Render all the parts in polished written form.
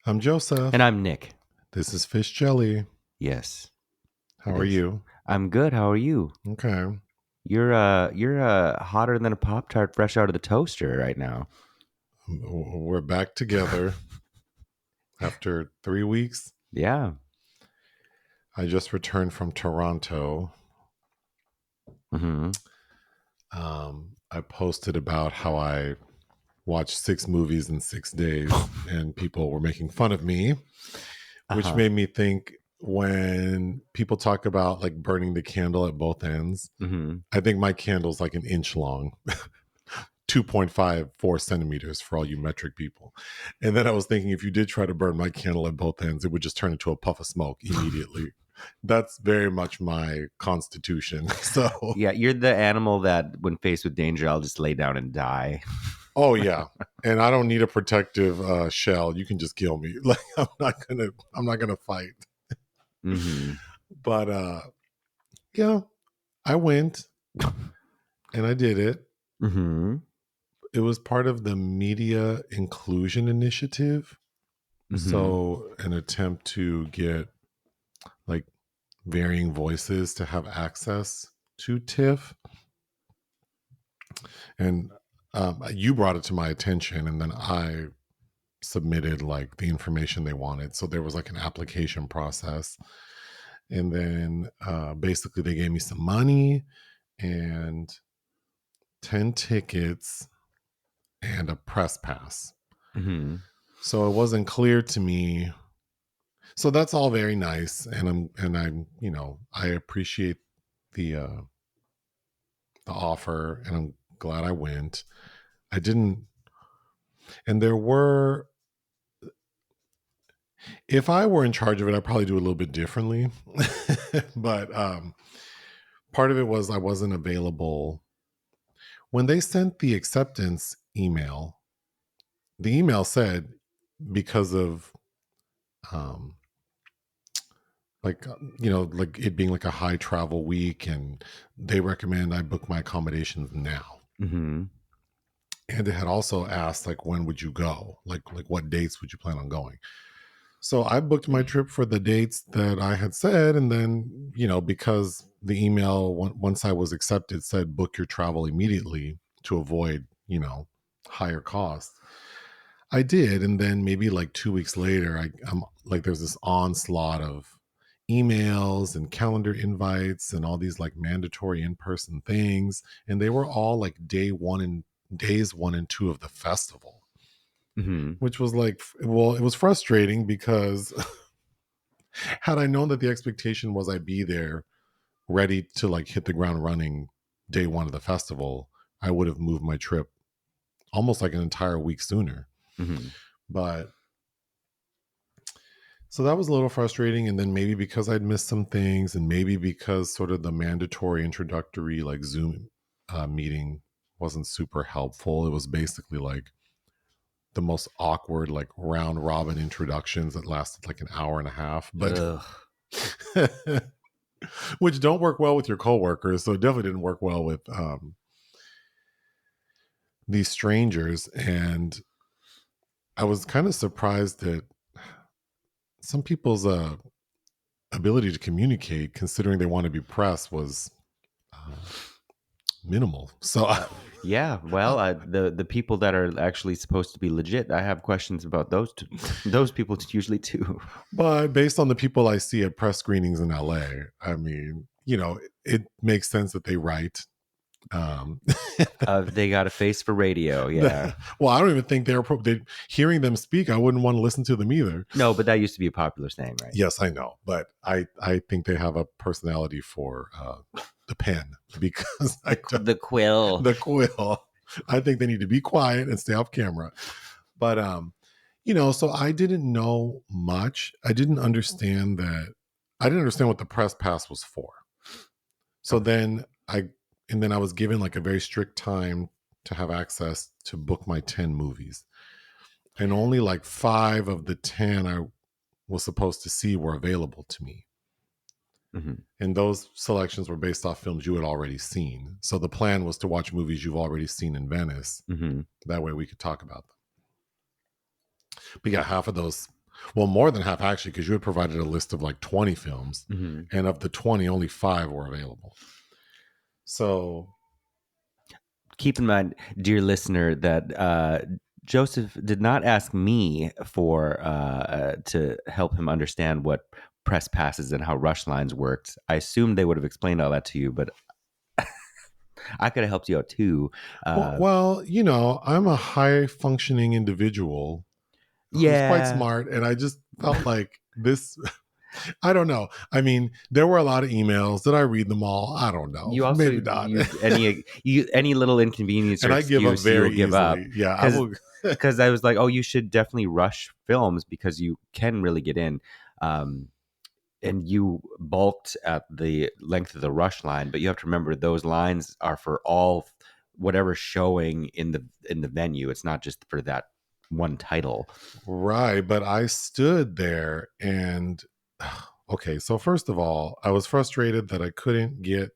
I'm Joseph. And I'm Nick. This is Fish Jelly. Yes. How are you? I'm good. How are you? Okay. You're hotter than a Pop-Tart fresh out of the toaster right now. We're back together after 3 weeks. Yeah. I just returned from Toronto. Mm-hmm. I posted about how I watched 6 movies in 6 days, and people were making fun of me, which made me think when people talk about like burning the candle at both ends, I think my candle's like an inch long. 2.54 centimeters for all you metric people. And then I was thinking, if you did try to burn my candle at both ends, it would just turn into a puff of smoke immediately. That's very much my constitution. So Yeah, you're the animal that when faced with danger, I'll just lay down and die. oh yeah. And I don't need a protective shell. You can just kill me. Like I'm not gonna fight. But yeah, I went and I did it. It was part of the Media Inclusion Initiative. So an attempt to get like varying voices to have access to TIFF. And you brought it to my attention, and then I submitted like the information they wanted. So there was like an application process. And then basically they gave me some money and 10 tickets and a press pass. So it wasn't clear to me. So that's all very nice, and I'm I appreciate the offer, and I'm glad I went. I didn't, and there were. If I were in charge of it, I'd probably do it a little bit differently. But part of it was I wasn't available when they sent the acceptance email. The email said because of like it being like a high travel week, and they recommend I book my accommodations now. And it had also asked like, when would you go, like what dates would you plan on going? So I booked my trip for the dates that I had said, and then because the email once I was accepted said book your travel immediately to avoid higher costs, I did. And then maybe like 2 weeks later, I'm like, there's this onslaught of emails and calendar invites and all these like mandatory in-person things, and they were all like days 1 and 2 of the festival, which was like, well, it was frustrating because had I known that the expectation was I'd be there ready to like hit the ground running day 1 of the festival, I would have moved my trip almost like an entire week sooner. But so that was a little frustrating. And then maybe because I'd missed some things, and maybe because sort of the mandatory introductory like Zoom meeting wasn't super helpful. It was basically like the most awkward like round robin introductions that lasted like an hour and a half, but which don't work well with your coworkers. So it definitely didn't work well with these strangers. And I was kind of surprised that some people's ability to communicate, considering they want to be press, was minimal. So yeah, well, the people that are actually supposed to be legit, I have questions about those people usually too. But based on the people I see at press screenings in LA, I mean, it makes sense that they write. They got a face for radio. Yeah. Well, I don't even think they're hearing them speak. I wouldn't want to listen to them either. No, but that used to be a popular saying, right? Yes, I know. But I think they have a personality for the pen, because the quill. The quill. I think they need to be quiet and stay off camera. But so I didn't know much. I didn't understand what the press pass was for. So then I was given like a very strict time to have access to book my 10 movies. And only like 5 of the 10 I was supposed to see were available to me. And those selections were based off films you had already seen. So the plan was to watch movies you've already seen in Venice. That way we could talk about them. But yeah, half of those Well, more than half actually, because you had provided a list of like 20 films, and of the 20, only 5 were available. So Keep in mind, dear listener, that Joseph did not ask me for to help him understand what press passes and how rush lines worked. I assumed they would have explained all that to you, but I could have helped you out too. well, I'm a high functioning individual who's quite Yeah. smart, and I just felt like this. I don't know. I mean, there were a lot of emails. Did I read them all? I don't know. You also Maybe not. use any little inconvenience or And I give up excuse you will very give up. easily. Yeah, I will. Because I was like, oh, you should definitely rush films because you can really get in. And you balked at the length of the rush line, but you have to remember those lines are for all whatever showing in the venue. It's not just for that one title. Right, but I stood there and okay, so first of all, I was frustrated that I couldn't get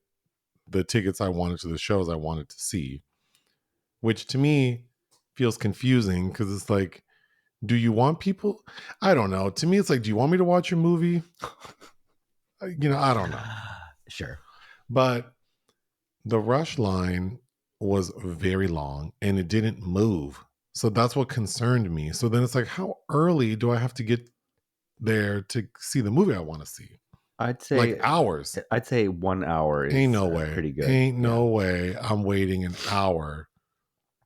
the tickets I wanted to the shows I wanted to see, which to me feels confusing because it's like, do you want people? I don't know. To me, it's like, do you want me to watch your movie? I don't know. Sure. But the rush line was very long and it didn't move. So that's what concerned me. So then it's like, how early do I have to get there to see the movie I want to see? I'd Like say hours. 1 hour Ain't is no way. pretty good. Ain't no way I'm waiting an hour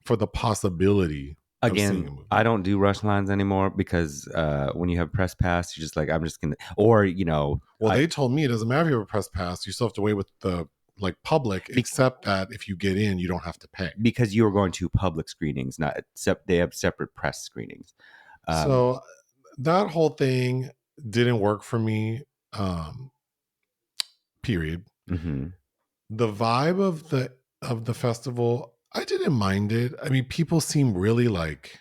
for the possibility of seeing Again, a movie. I don't do rush lines anymore because when you have press pass, you're just like, I'm just gonna, or Well, they told me it doesn't matter if you have a press pass. You still have to wait with the public, except that if you get in, you don't have to pay. Because you are going to public screenings, not except they have separate press screenings. So that whole thing didn't work for me. Period. Mm-hmm. The vibe of the festival, I didn't mind it. I mean, people seem really like,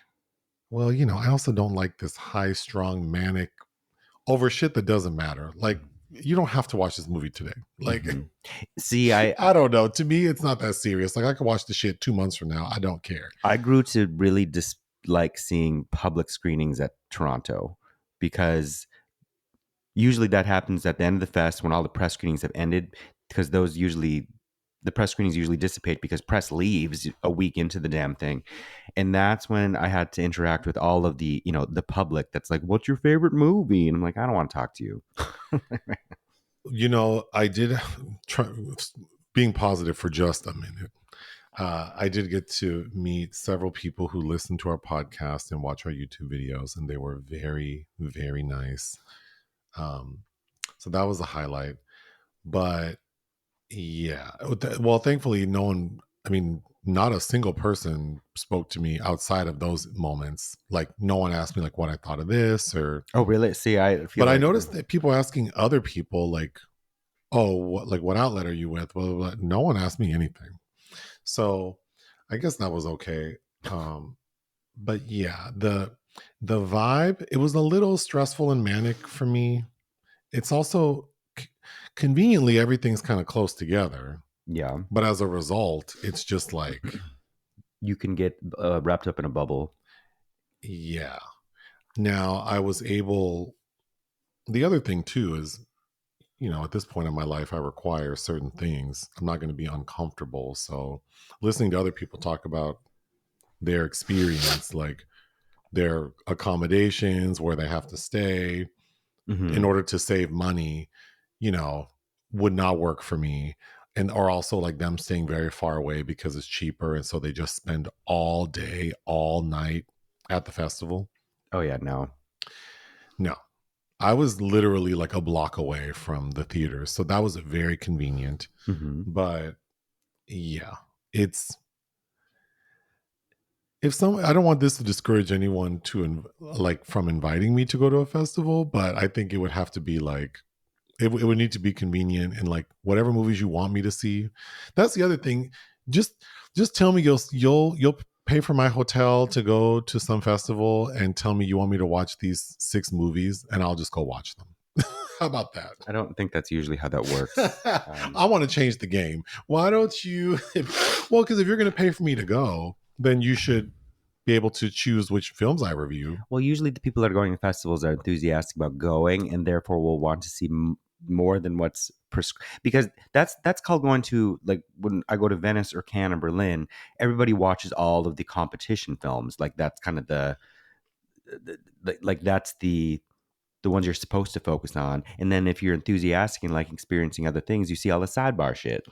well, I also don't like this high strung manic over shit that doesn't matter. Like, you don't have to watch this movie today. Like, see, I don't know. To me, it's not that serious. Like, I could watch the shit 2 months from now. I don't care. I grew to really dislike seeing public screenings at Toronto because usually that happens at the end of the fest when all the press screenings have ended, because the press screenings usually dissipate because press leaves a week into the damn thing. And that's when I had to interact with all of the public that's like, what's your favorite movie? And I'm like, I don't want to talk to you. I did try being positive for just a minute. I did get to meet several people who listen to our podcast and watch our YouTube videos, and they were very, very nice. So that was a highlight. But yeah, well, thankfully, no one, I mean, not a single person spoke to me outside of those moments. Like, no one asked me like what I thought of this or. Oh, really? See, I feel but I noticed that people asking other people like, oh, what outlet are you with? Blah, blah, blah. No one asked me anything. So I guess that was okay. But yeah, the vibe, it was a little stressful and manic for me. It's also conveniently everything's kind of close together. Yeah. But as a result, it's just like you can get wrapped up in a bubble. Yeah. Now I was able. The other thing too is, at this point in my life, I require certain things. I'm not going to be uncomfortable. So listening to other people talk about their experience, like their accommodations, where they have to stay in order to save money, would not work for me. And or also like them staying very far away because it's cheaper. And so they just spend all day, all night at the festival. Oh yeah, no. I was literally like a block away from the theater. So that was very convenient. But yeah, I don't want this to discourage anyone from inviting me to go to a festival, but I think it would have to be like, it would need to be convenient and like whatever movies you want me to see. That's the other thing. Just tell me you'll pay for my hotel to go to some festival and tell me you want me to watch these 6 movies and I'll just go watch them. How about that? I don't think that's usually how that works. I want to change the game. Why don't you? Well, because if you're going to pay for me to go, then you should be able to choose which films I review. Well, usually the people that are going to festivals are enthusiastic about going, and therefore will want to see more than what's because that's called going to, like, when I go to Venice or Cannes or Berlin, everybody watches all of the competition films. Like that's kind of like that's the ones you're supposed to focus on. And then if you're enthusiastic and like experiencing other things, you see all the sidebar shit.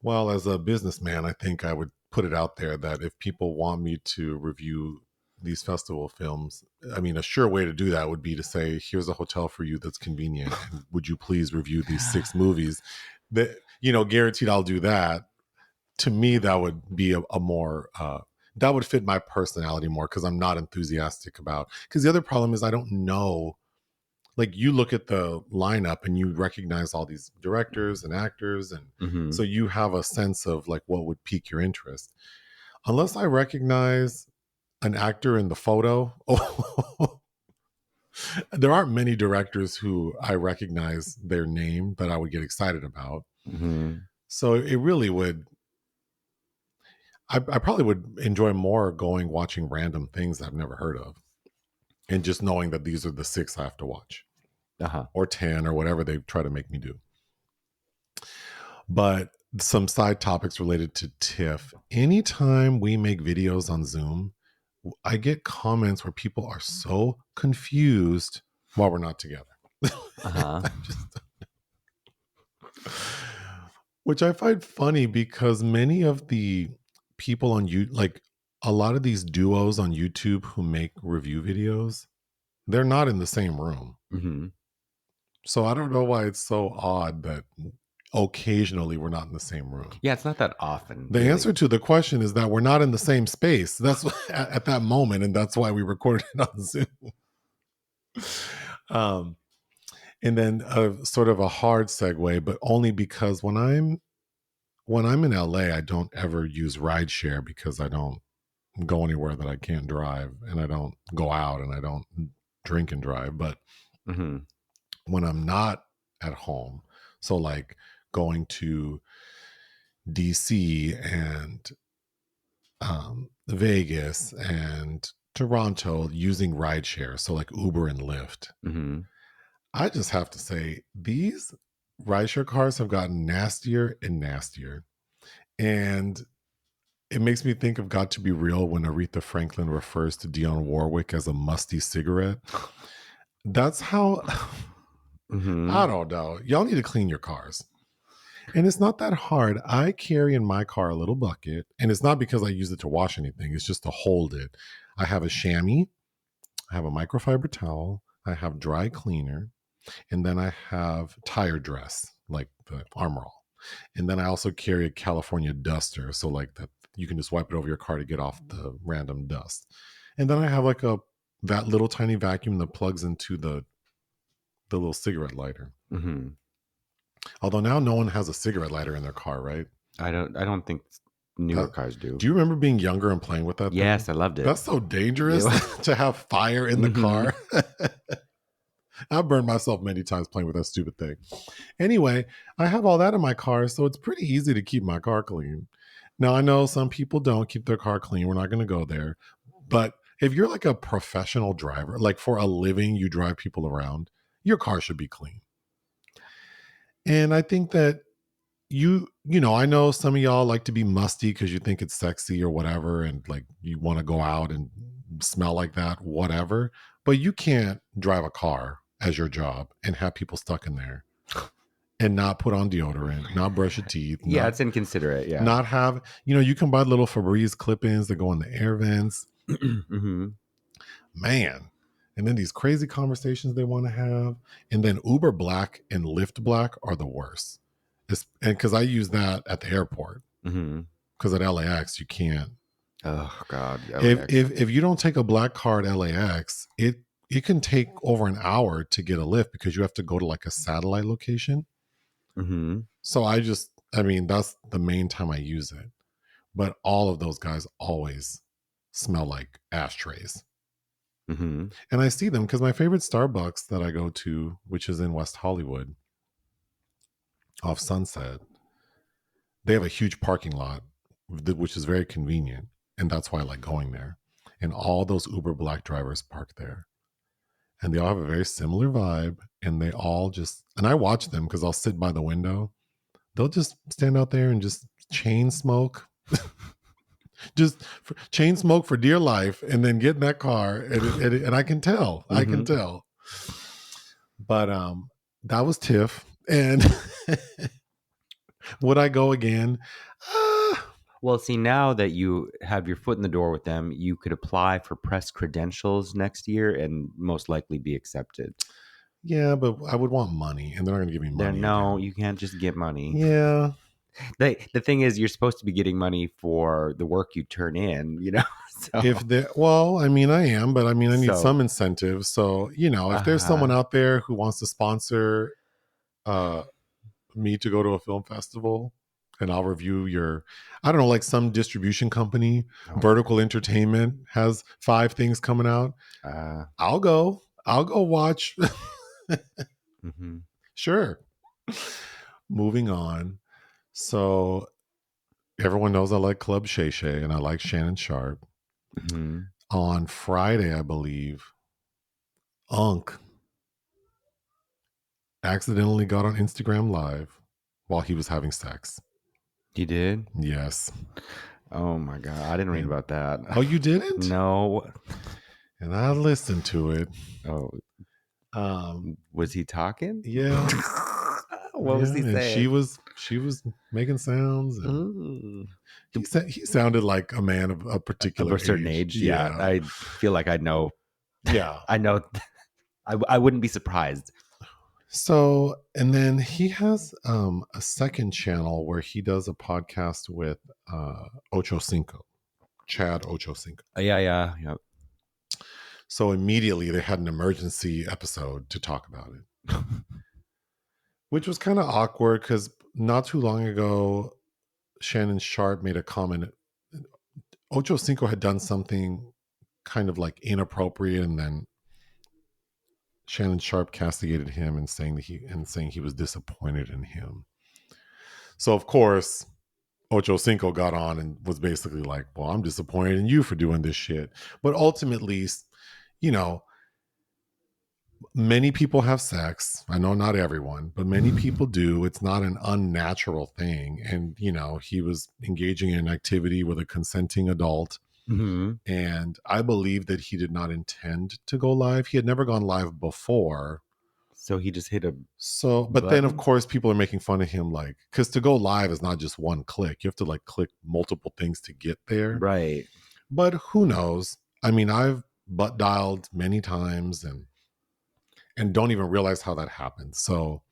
Well, as a businessman, I think I would put it out there that if people want me to review these festival films, I mean, a sure way to do that would be to say, here's a hotel for you that's convenient. And would you please review these 6 movies? That, guaranteed I'll do that. To me, that would be a more, that would fit my personality more because I'm not enthusiastic about, because the other problem is I don't know, like you look at the lineup and you recognize all these directors and actors, and Mm-hmm. so you have a sense of like what would pique your interest. Unless I recognize an actor in the photo, there aren't many directors who I recognize their name that I would get excited about. Mm-hmm. So it really would, I probably would enjoy more going watching random things I've never heard of and just knowing that these are the 6 I have to watch, Uh-huh. or 10, or whatever they try to make me do. But some side topics related to TIFF. Anytime we make videos on Zoom, I get comments where people are so confused while we're not together. Uh-huh. Which I find funny because many of the people on you, like a lot of these duos on YouTube who make review videos, they're not in the same room. Mm-hmm. So I don't know why it's so odd that occasionally we're not in the same room. Yeah, it's not that often, The really. answer to the question is that we're not in the same space. That's at that moment, and that's why we recorded it on Zoom. Um, and then sort of a hard segue, but only because when I'm in LA, I don't ever use rideshare because I don't go anywhere that I can't drive, and I don't go out, and I don't drink and drive. But Mm-hmm. when I'm not at home, so like going to DC and Vegas and Toronto using rideshare, so like Uber and Lyft, Mm-hmm. I just have to say these rideshare cars have gotten nastier and nastier. And it makes me think of Got to Be Real when Aretha Franklin refers to Dionne Warwick as a musty cigarette. That's how, Mm-hmm. I don't know. Y'all need to clean your cars. And it's not that hard. I carry in my car a little bucket, and it's not because I use it to wash anything, it's just to hold it. I have a chamois, I have a microfiber towel, I have dry cleaner, and then I have tire dress, like the Armor All. And then I also carry a California duster, so like that you can just wipe it over your car to get off the random dust. And then I have like that little tiny vacuum that plugs into the little cigarette lighter. Mm-hmm. Although now no one has a cigarette lighter in their car, right? I don't think newer That, cars do. do you remember being younger and playing with that thing? Yes, I loved it. That's so dangerous Yeah. to have fire in the Mm-hmm. car. I've burned myself many times playing with that stupid thing. Anyway, I have all that in my car, so it's pretty easy to keep my car clean. Now, I know some people don't keep their car clean. We're not going to go there. But if you're like a professional driver, like for a living, you drive people around, your car should be clean. And I think that I know some of y'all like to be musty because you think it's sexy or whatever, and like you want to go out and smell like that, whatever. But you can't drive a car as your job and have people stuck in there and not put on deodorant, not brush your teeth, Yeah, it's inconsiderate. Yeah. not have, you can buy little Febreze clip-ins that go in the air vents. Mm-hmm. Man. And then these crazy conversations they want to have. And then Uber Black and Lyft Black are the worst. And because I use that at the airport, Mm-hmm. because at LAX you can't. Oh God. If, LAX. if you don't take a black card LAX, it can take over an hour to get a lift because you have to go to like a satellite location. Mm-hmm. So that's the main time I use it. But all of those guys always smell like ashtrays. Mm-hmm. And I see them because my favorite Starbucks that I go to, which is in West Hollywood off Sunset, they have a huge parking lot, which is very convenient. And that's why I like going there. and all those Uber Black drivers park there. And they all have a very similar vibe. And they all just, and I watch them because I'll sit by the window. They'll just stand out there and just chain smoke, just chain smoke for dear life, and then get in that car. And I can tell, I can tell. But that was TIFF. And would I go again? Well, see, now that you have your foot in the door with them, you could apply for press credentials next year and most likely be accepted. Yeah, but I would want money, and they're not going to give me money. No, you can't just get money. Yeah. The thing is, you're supposed to be getting money for the work you turn in, you know? So, Well, I mean, I am, but I mean, I need some incentive. So, you know, if there's someone out there who wants to sponsor me to go to a film festival, and I'll review I don't know, like some distribution company, Vertical Entertainment has 5 things coming out. I'll go watch. Sure. Moving on. So everyone knows I like Club Shay Shay and I like Shannon Sharp. On Friday, I believe, Unk accidentally got on Instagram Live while he was having sex. He did? Yes. Oh my God. I didn't read about that. Oh, you didn't? No. And I listened to it. Oh. Was he talking? Yeah. What was he saying? And she was making sounds. And he sounded like a man of a particular certain age. Yeah. I feel like I know. Yeah. I know. I wouldn't be surprised. So, and then he has a second channel where he does a podcast with Ocho Cinco, Chad Ocho Cinco. Yeah. So immediately they had an emergency episode to talk about it, which was kind of awkward because not too long ago, Shannon Sharp made a comment. Ocho Cinco had done something kind of like inappropriate, and then Shannon Sharp castigated him and saying he was disappointed in him. So of course, Ocho Cinco got on and was basically like, well, I'm disappointed in you for doing this shit. But ultimately, you know, many people have sex. I know not everyone, but many people do. It's not an unnatural thing. And, you know, he was engaging in an activity with a consenting adult. And I believe that he did not intend to go live. He had never gone live before. So he just hit a but button? Then of course people are making fun of him, like, because to go live is not just one click. You have to like click multiple things to get there. Right. But who knows? I mean, I've butt dialed many times and don't even realize how that happens. So,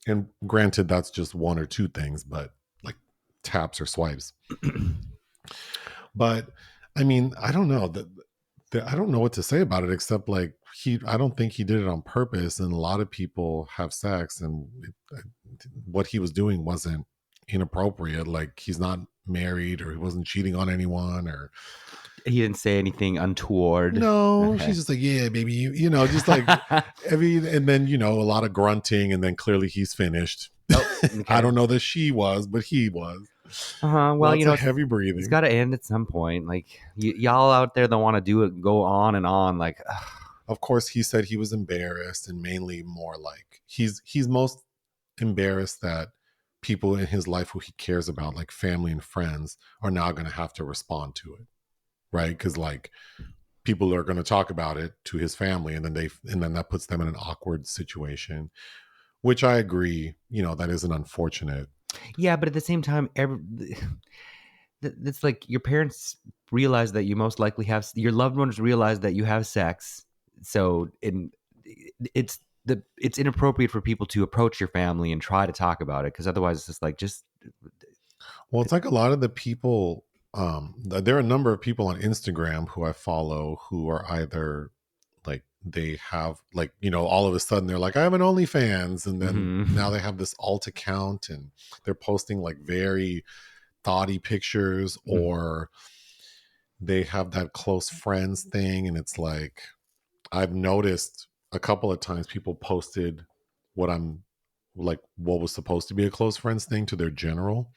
and granted, that's just 1 or 2 things, but like taps or swipes. But I mean, I don't know I don't know what to say about it except like I don't think he did it on purpose. And a lot of people have sex, and what he was doing wasn't inappropriate. Like, he's not married, or he wasn't cheating on anyone, or he didn't say anything untoward. No, okay. She's just like, yeah, baby, you know, just like and then, you know, a lot of grunting, and then clearly he's finished. Okay. I don't know that she was, but he was. Well, lots you know, of heavy breathing. It's got to end at some point. Like y'all out there that want to do it, go on and on. Like, of course, he said he was embarrassed, and mainly more like he's most embarrassed that people in his life who he cares about, like family and friends, are now going to have to respond to it, right? Because like people are going to talk about it to his family, and then that puts them in an awkward situation, which I agree. You know, that is an unfortunate. Yeah, but at the same time, it's like your parents realize that you most likely have, your loved ones realize that you have sex. So it's inappropriate for people to approach your family and try to talk about it, because otherwise it's just like well, it's like a lot of the people. There are a number of people on Instagram who I follow who are either like they have like, you know, all of a sudden they're like, I have an OnlyFans, and then now they have this alt account and they're posting like very thoughty pictures, or they have that close friends thing, and it's like I've noticed a couple of times people posted what was supposed to be a close friends thing to their general.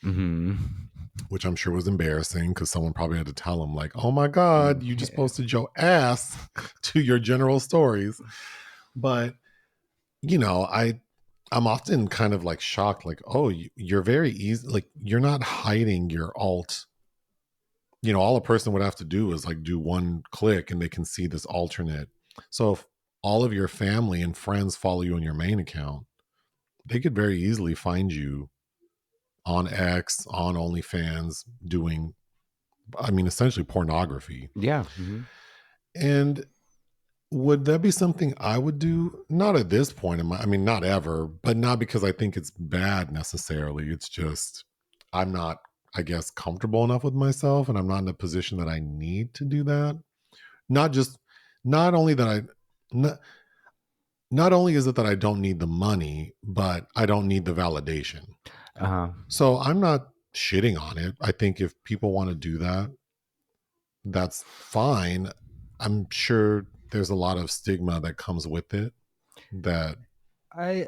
which I'm sure was embarrassing because someone probably had to tell him, like, oh my God, you just posted your ass to your general stories. But, you know, I'm often kind of like shocked, like, oh, you're very easy, like, you're not hiding your alt. You know, all a person would have to do is like do one click and they can see this alternate. So if all of your family and friends follow you on your main account, they could very easily find you on X, on OnlyFans, doing, I mean, essentially pornography. Yeah. Mm-hmm. And would that be something I would do? Not at this point in my, I mean, not ever, but not because I think it's bad necessarily. It's just, I'm not, I guess, comfortable enough with myself and I'm not in a position that I need to do that. Not just, not only that I, not, not only is it that I don't need the money, but I don't need the validation. Uh-huh. So I'm not shitting on it. I think if people want to do that, that's fine. I'm sure there's a lot of stigma that comes with it that I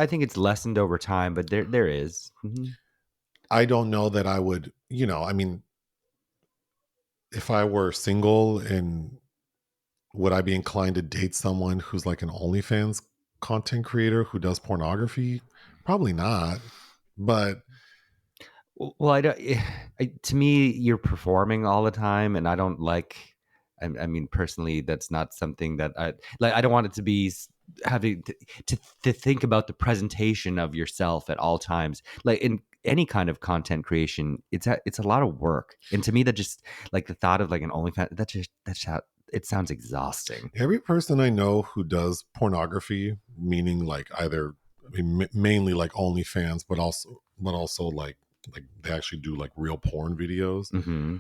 think it's lessened over time, but there is. Mm-hmm. I don't know that I would, you know, I mean, if I were single and would I be inclined to date someone who's like an OnlyFans content creator who does pornography? Probably not. But Well, I don't. To me, you're performing all the time, and I don't like. I mean, personally, that's not something that I like. I don't want it to be having to think about the presentation of yourself at all times. Like in any kind of content creation, it's a lot of work, and to me, that just like the thought of like an OnlyFans, that's how it sounds exhausting. every person I know who does pornography, meaning like either, I mean, mainly like OnlyFans, but also like they actually do like real porn videos. Mm-hmm.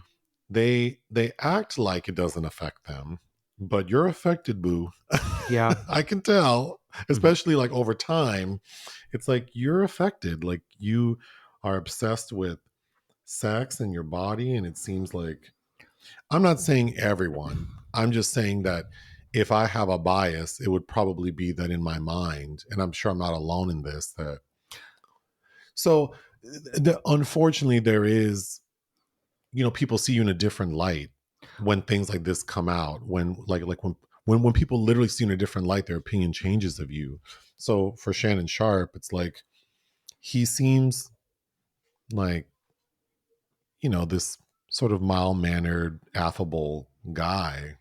They act like it doesn't affect them, but you're affected, boo. Yeah. I can tell, Mm-hmm. especially like over time. It's like you're affected. Like you are obsessed with sex and your body, and it seems like, I'm not saying everyone. I'm just saying that if I have a bias, it would probably be that in my mind, and I'm sure I'm not alone in this, that so unfortunately there is, you know, people see you in a different light when things like this come out, when like when people literally see you in a different light, their opinion changes of you. So for Shannon Sharp, it's like he seems like, you know, this sort of mild-mannered, affable guy,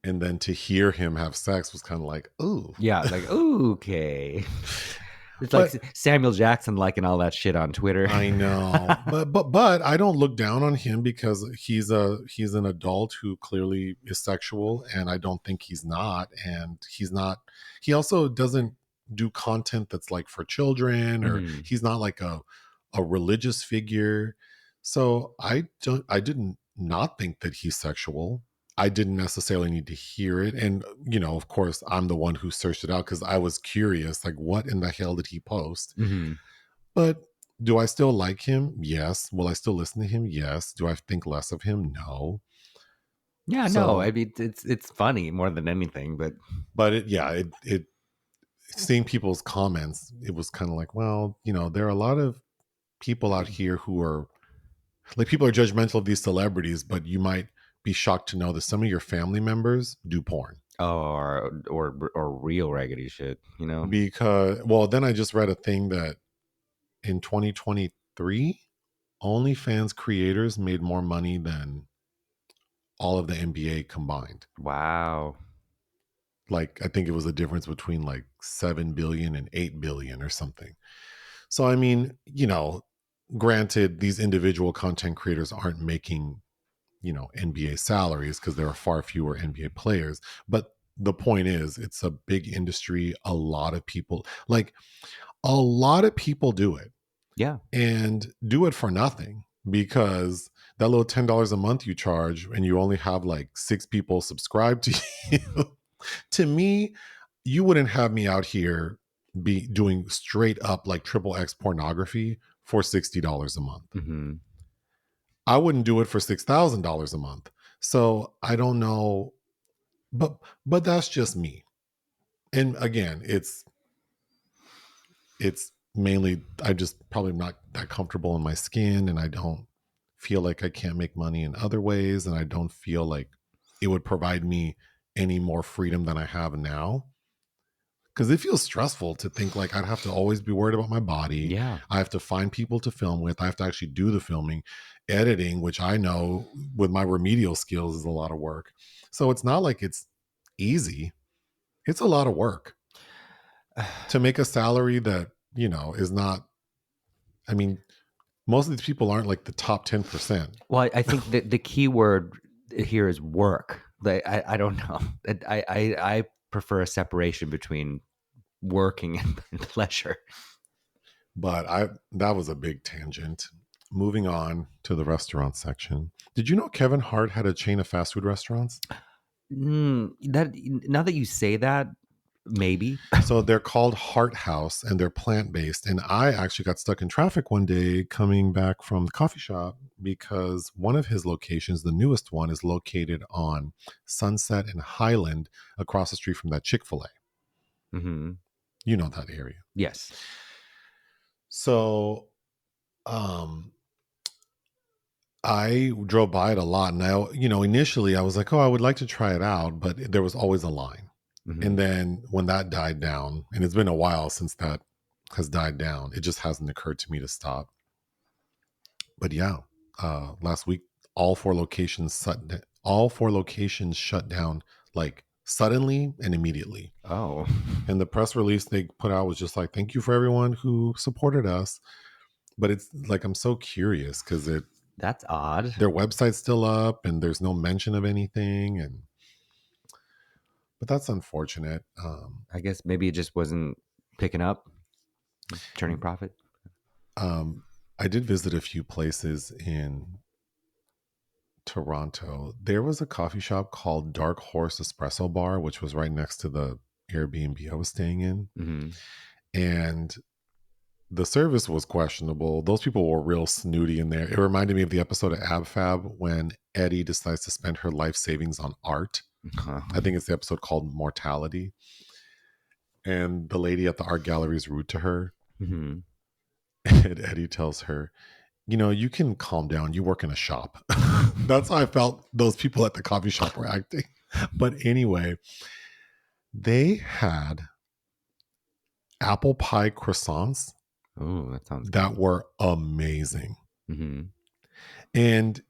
and then to hear him have sex was kind of like, ooh. Yeah, like okay. It's like But Samuel Jackson liking all that shit on Twitter. I know, but I don't look down on him because he's an adult who clearly is sexual, and I don't think he's not, and he's not. He also doesn't do content that's like for children, or Hmm. he's not like a religious figure. So I didn't not think that he's sexual. I didn't necessarily need to hear it, and you know, of course, I'm the one who searched it out because I was curious, like, what in the hell did he post? Hmm. But do I still like him? Yes. Will I still listen to him? Yes. Do I think less of him? No. Yeah, no, I So, mean it's funny more than anything, but but it seeing people's comments, it was kind of like, well, you know, there are a lot of people out here who are like, people are judgmental of these celebrities, but you might be shocked to know that some of your family members do porn. or real raggedy shit, you know? Because, well, then I just read a thing that in 2023, OnlyFans creators made more money than all of the NBA combined. Wow. Like, I think it was a difference between like 7 billion and 8 billion or something. So I mean, you know, granted, these individual content creators aren't making, you know, NBA salaries because there are far fewer NBA players, but the point is, it's a big industry. A lot of people, like, a lot of people do it, Yeah. and do it for nothing, because that little $10 a month you charge and you only have like 6 people subscribed to you. To me, you wouldn't have me out here be doing straight up like triple X pornography for $60 a month. Hmm. I wouldn't do it for $6,000 a month. So I don't know, but that's just me. And again, it's mainly I just probably not that comfortable in my skin, and I don't feel like I can't make money in other ways, and I don't feel like it would provide me any more freedom than I have now. Because it feels stressful to think like I'd have to always be worried about my body. Yeah. I have to find people to film with. I have to actually do the filming, editing, which I know with my remedial skills is a lot of work. So it's not like it's easy. It's a lot of work to make a salary that, is not, I mean, most of these people aren't like the top 10%. Well, I think that the key word here is work. Like, I don't know. I prefer a separation between working and pleasure. But that was a big tangent. Moving on to the restaurant section. Did you know Kevin Hart had a chain of fast food restaurants? That now that you say that, maybe. So they're called Heart House and they're plant based. And I actually got stuck in traffic one day coming back from the coffee shop because one of his locations, the newest one, is located on Sunset and Highland across the street from that Chick-fil-A. Mm-hmm. You know that area. Yes. So I drove by it a lot. And initially I was like, oh, I would like to try it out, but there was always a line. Mm-hmm. And then when that died down, and it's been a while since that has died down, it just hasn't occurred to me to stop. But yeah, last week all four locations shut down like suddenly and immediately. Oh. And the press release they put out was just like, thank you for everyone who supported us. But it's like I'm so curious because that's odd. Their website's still up and there's no mention of anything, but that's unfortunate. I guess maybe it just wasn't picking up, turning profit. I did visit a few places in Toronto. There was a coffee shop called Dark Horse Espresso Bar, which was right next to the Airbnb I was staying in. Mm-hmm. And the service was questionable. Those people were real snooty in there. It reminded me of the episode of Ab Fab when Eddie decides to spend her life savings on art. I think it's the episode called Mortality. And the lady at the art gallery is rude to her. Mm-hmm. And Eddie tells her, you can calm down. You work in a shop. That's how I felt those people at the coffee shop were acting. But anyway, they had apple pie croissants. Oh, that sounds that good. Were amazing. Mm-hmm. And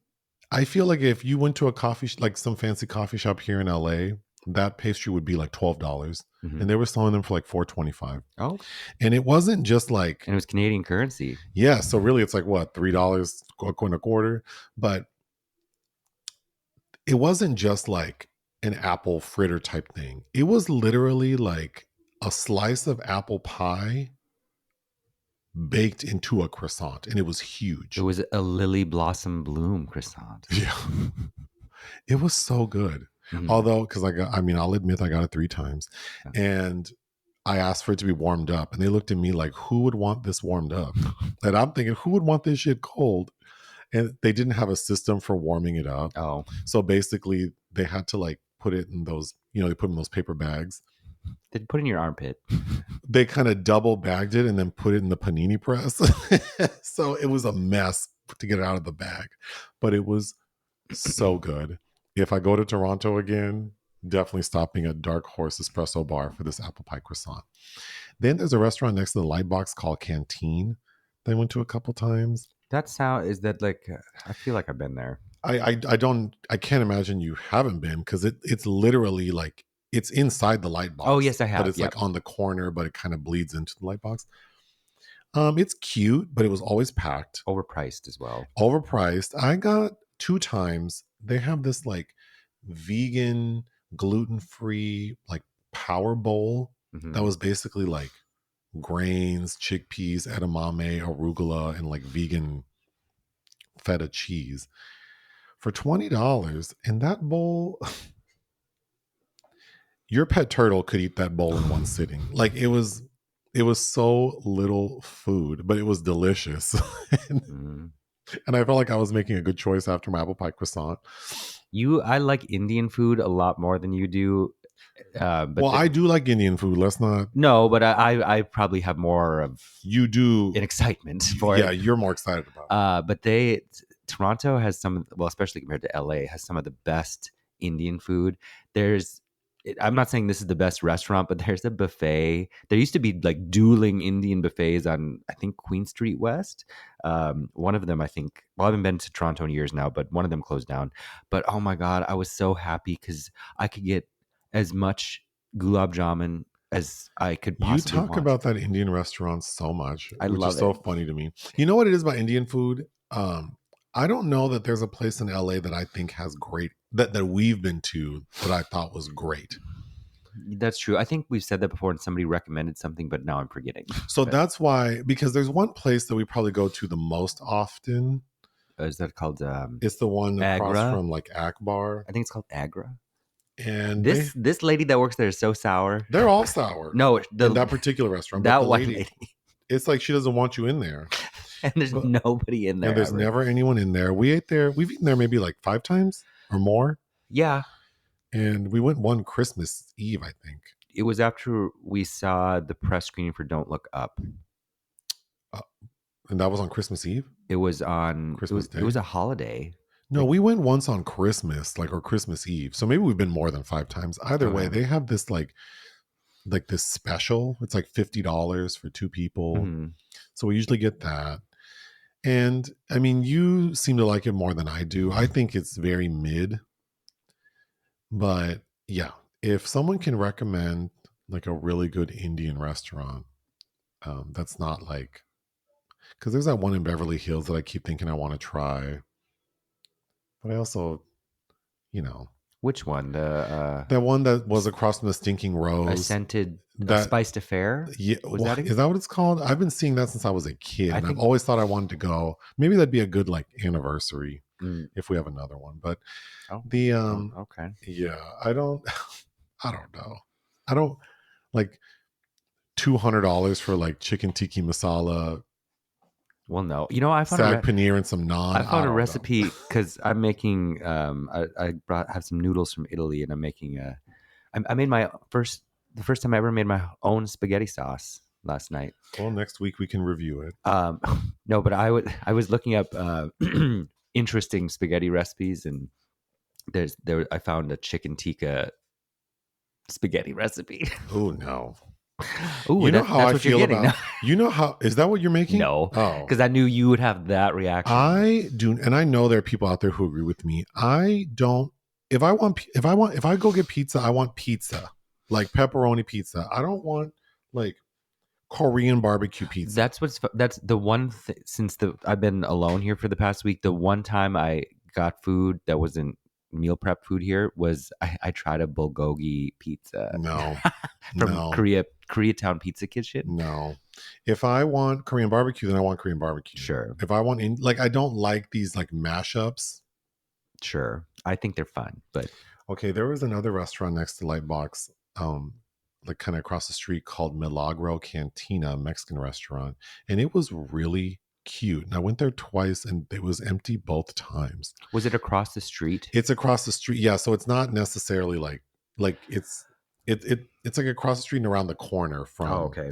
I feel like if you went to a like some fancy coffee shop here in LA, that pastry would be like $12. Mm-hmm. And they were selling them for like $4.25. Oh. And it wasn't just like, and it was Canadian currency. Yeah. So really it's like what, $3, a quarter. But it wasn't just like an apple fritter type thing. It was literally like a slice of apple pie baked into a croissant, and it was huge. It was a lily blossom bloom croissant. Yeah. It was so good. Mm-hmm. Although, because I'll admit I got it 3 times. Yeah. And I asked for it to be warmed up, and they looked at me like, who would want this warmed up? And I'm thinking, who would want this shit cold? And they didn't have a system for warming it up. Oh. So basically they had to like put it in those, they put them in those paper bags. They'd put it in your armpit. They kind of double bagged it and then put it in the panini press. So it was a mess to get it out of the bag, but it was so good. If I go to Toronto again, definitely stopping at Dark Horse Espresso Bar for this apple pie croissant. Then there's a restaurant next to the Lightbox called Canteen that I went to a couple times. Is that like, I feel like I've been there. I can't imagine you haven't been, because it's literally like, it's inside the light box. Oh, yes, I have. But it's like on the corner, but it kind of bleeds into the light box. It's cute, but it was always packed. Overpriced as well. Overpriced. I got 2 times. They have this like vegan, gluten-free like power bowl that was basically like grains, chickpeas, edamame, arugula, and like vegan feta cheese for $20. And that bowl, your pet turtle could eat that bowl in one sitting. Like it was so little food, but it was delicious. And I felt like I was making a good choice after my apple pie croissant. I like Indian food a lot more than you do. But Well, I do like Indian food. Let's not. no, but I probably have more of You do. an excitement for Yeah, it. you're more excited about But Toronto has well, especially compared to LA, has some of the best Indian food. There's, I'm not saying this is the best restaurant, but there's a buffet. There used to be like dueling Indian buffets on, I think, Queen Street West. One of them, I think, well, I haven't been to Toronto in years now, but one of them closed down. But oh my God, I was so happy because I could get as much gulab jamun as I could it. You possibly talk want. about that Indian restaurant so much, I which is love it. so funny to me. You know what it is about Indian food? I don't know that there's a place in LA that I think has great that we've been to that I thought was great. That's true. I think we've said that before and somebody recommended something, but now I'm forgetting. So But that's why, because there's one place that we probably go to the most often. is that called It's the one across Agra? from like Akbar, I think it's called Agra. and This lady that works there is so sour. they're all sour No, in that particular restaurant. But that the one lady, lady, it's like she doesn't want you in there. and there's But nobody in and there there's ever. never anyone in there. We ate there. We've eaten there maybe like 5 times or more, Yeah, and we went one Christmas Eve, I think. it was after we saw the press screening for Don't Look Up. Uh, and that was on Christmas Eve, It was on Christmas it was Day. a holiday. No, Like, we went once on Christmas, like or Christmas Eve. So maybe we've been more than 5 times. Either way, okay. they have this like this special. It's like $50 for 2 people. Mhm. So we usually get that. And I mean, you seem to like it more than I do. I think it's very mid. But yeah, if someone can recommend like a really good Indian restaurant, that's not like, because there's that one in Beverly Hills that I keep thinking I want to try. But I also, you know, Which one? The that one that was across from the Stinking a Rose. scented That spiced affair. Yeah, Was that is that what it's called? I've been seeing that since I was a kid, I and I've think. always thought I wanted to go. Maybe that'd be a good like anniversary Mm, if we have another one. But oh, the okay. yeah, I don't, I don't know. I don't like $200 for like chicken tikka masala, Well, no, you know, sag paneer, and some naan. I I found a don't know. recipe because I'm making. I have some noodles from Italy, and I'm making a. I made my the first time I ever made my own spaghetti sauce last night. Well, next week we can review it. Um, no, but I was looking up interesting spaghetti recipes, and I found a chicken tikka spaghetti recipe. Oh no. Ooh, You know how that's I what you're feel getting. about. You know how is that what you're making? No, Oh, because I knew you would have that reaction. I do, and I know there are people out there who agree with me. I don't. If I go get pizza, I want pizza, like pepperoni pizza. I don't want like Korean barbecue pizza. That's the one since I've been alone here for the past week. The one time I got food that wasn't meal prep food here was I tried a bulgogi pizza No, from no, Koreatown Pizza Kitchen. no. If I want Korean barbecue, then I want Korean barbecue. Sure, If I want like I don't like these like mashups. sure. I think they're fun, but Okay, there was another restaurant next to Lightbox, like kind of across the street called Milagro Cantina, Mexican restaurant, and it was really cute. And I went there twice, and it was empty both times. was it across the street? It's across the street, yeah. So it's not necessarily like it's like across the street and around the corner Oh, from. okay.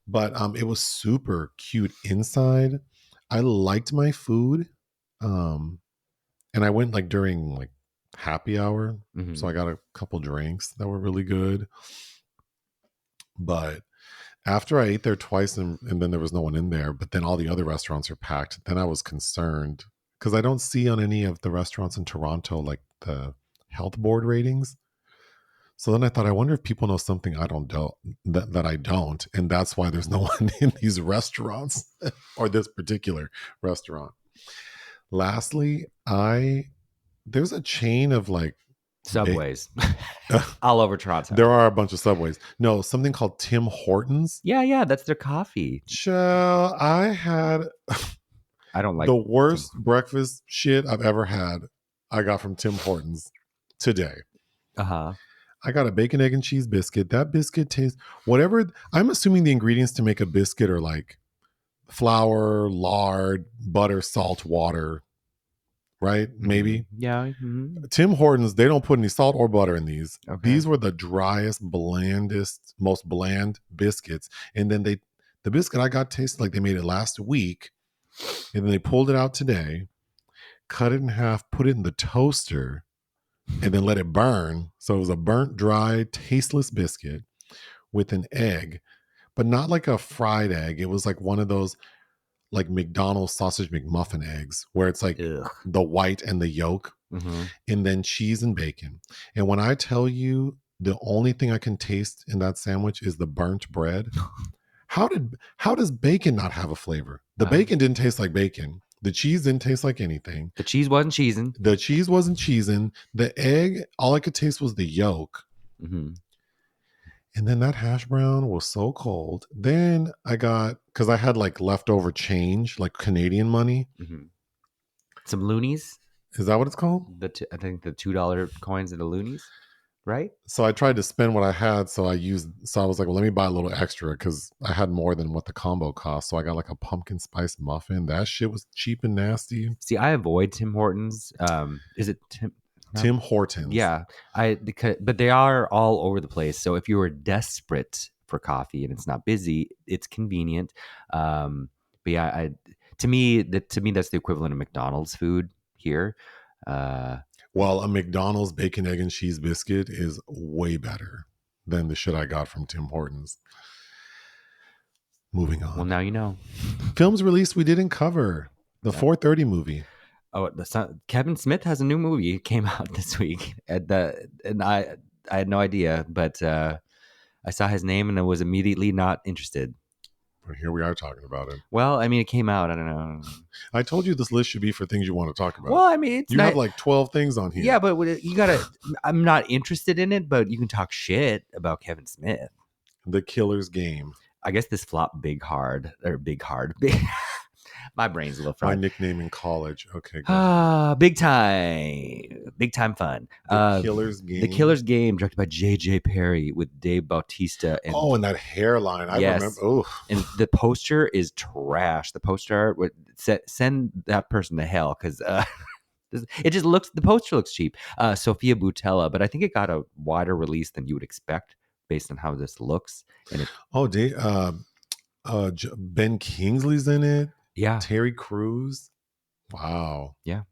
But it was super cute inside. I liked my food, and I went like during like happy hour, Mm-hmm. so I got a couple drinks that were really good. But after I ate there twice and then there was no one in there, but then all the other restaurants are packed, then I was concerned because I don't see on any of the restaurants in Toronto like the health board ratings. So then I thought, I wonder if people know something I don't know that I don't, and that's why there's no one in these restaurants or this particular restaurant. Lastly, there's a chain of like Subways all over Toronto. there are a bunch of Subways. No, something called Tim Hortons. Yeah, that's their coffee. Chill, I had I don't like the worst breakfast shit I've ever had. I got from Tim Hortons today. Uh-huh. I got a bacon, egg, and cheese biscuit. That biscuit tastes whatever. I'm assuming the ingredients to make a biscuit are like flour, lard, butter, salt, water, right? Maybe. Yeah. Tim Hortons, they don't put any salt or butter in these. Okay. These were the driest, blandest, most bland biscuits. And then the biscuit I got tasted like they made it last week. And then they pulled it out today, cut it in half, put it in the toaster, and then let it burn. So it was a burnt, dry, tasteless biscuit with an egg, but not like a fried egg. It was like one of those like McDonald's sausage McMuffin eggs where it's like Ugh. the white and the yolk, and then cheese and bacon. And when I tell you the only thing I can taste in that sandwich is the burnt bread, how does bacon not have a flavor? The bacon didn't taste like bacon. The cheese didn't taste like anything. The cheese wasn't cheesing. The cheese wasn't cheesing. The egg, all I could taste was the yolk. And then that hash brown was so cold. Then I got, because I had like leftover change, like Canadian money. Some loonies. Is that what it's called? I think the $2 coins and the loonies, right? So I tried to spend what I had. So I was like, well, let me buy a little extra because I had more than what the combo cost. So I got like a pumpkin spice muffin. That shit was cheap and nasty. See, I avoid Tim Hortons. Is it Tim? Tim Hortons. Yeah, but they are all over the place. So if you were desperate for coffee and it's not busy, it's convenient. But yeah, to me that's the equivalent of McDonald's food here. Well, a McDonald's bacon, egg, and cheese biscuit is way better than the shit I got from Tim Hortons. Moving on. Well, now you know. Films released we didn't cover. The 4:30 movie. Oh, Kevin Smith has a new movie. It came out this week, and I had no idea, but I saw his name and I was immediately not interested. But here we are talking about it. Well, I mean, it came out. I don't know. I told you this list should be for things you want to talk about. Well, I mean, you have like 12 things on here. Yeah, but you gotta. I'm not interested in it, but you can talk shit about Kevin Smith. The Killer's Game. I guess this flopped big hard. My brain's a little fried. My nickname in college. Okay. Big time fun. The Killer's Game. The Killer's Game, directed by J.J. Perry with Dave Bautista. And that hairline. I remember. Oh, and the poster is trash. The poster art would send that person to hell because it just looks. The poster looks cheap. Sophia Boutella, but I think it got a wider release than you would expect based on how this looks. And Ben Kingsley's in it. Yeah. Terry Crews. Wow. Yeah.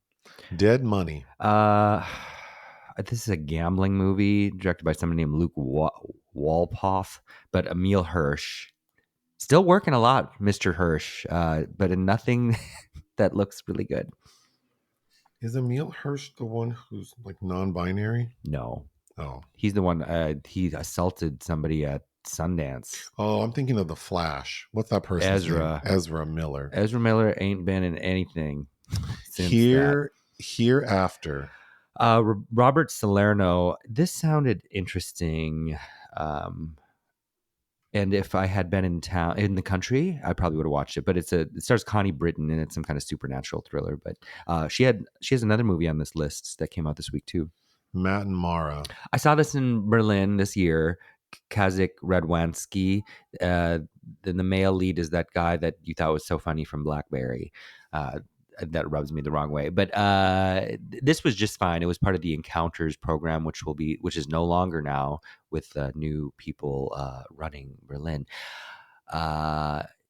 Dead Money. This is a gambling movie directed by somebody named Luke Walpoff, but Emil Hirsch. Still working a lot, Mr. Hirsch, but in nothing that looks really good. Is Emil Hirsch the one who's like non-binary? No. Oh. He's the one, he assaulted somebody at Sundance. Oh, I'm thinking of The Flash. What's that person's name? Ezra Miller. Ezra Miller ain't been in anything since Hereafter. Robert Salerno. This sounded interesting. And if I had been in the country, I probably would have watched it. But it stars Connie Britton and it's some kind of supernatural thriller. But she has another movie on this list that came out this week too. Matt and Mara. I saw this in Berlin this year. Kazik Radwanski. The male lead is that guy that you thought was so funny from Blackberry. That rubs me the wrong way. But this was just fine. It was part of the Encounters program, which is no longer now with new people running Berlin.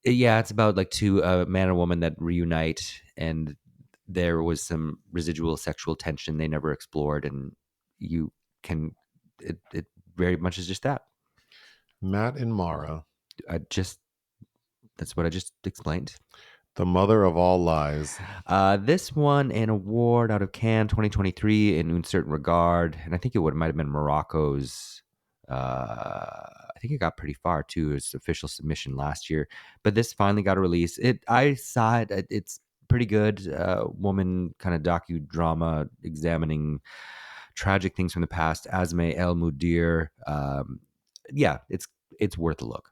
It's about like two man and woman that reunite, and there was some residual sexual tension they never explored, and it very much is just that. Matt and Mara. That's what I just explained. The Mother of All Lies. This won an award out of Cannes 2023 in Un Certain Regard, and I think it might have been Morocco's. I think it got pretty far too. Its official submission last year, but this finally got a release. I saw it. It's pretty good. Woman kind of docudrama examining tragic things from the past. Azmeh El Mudir. It's worth a look.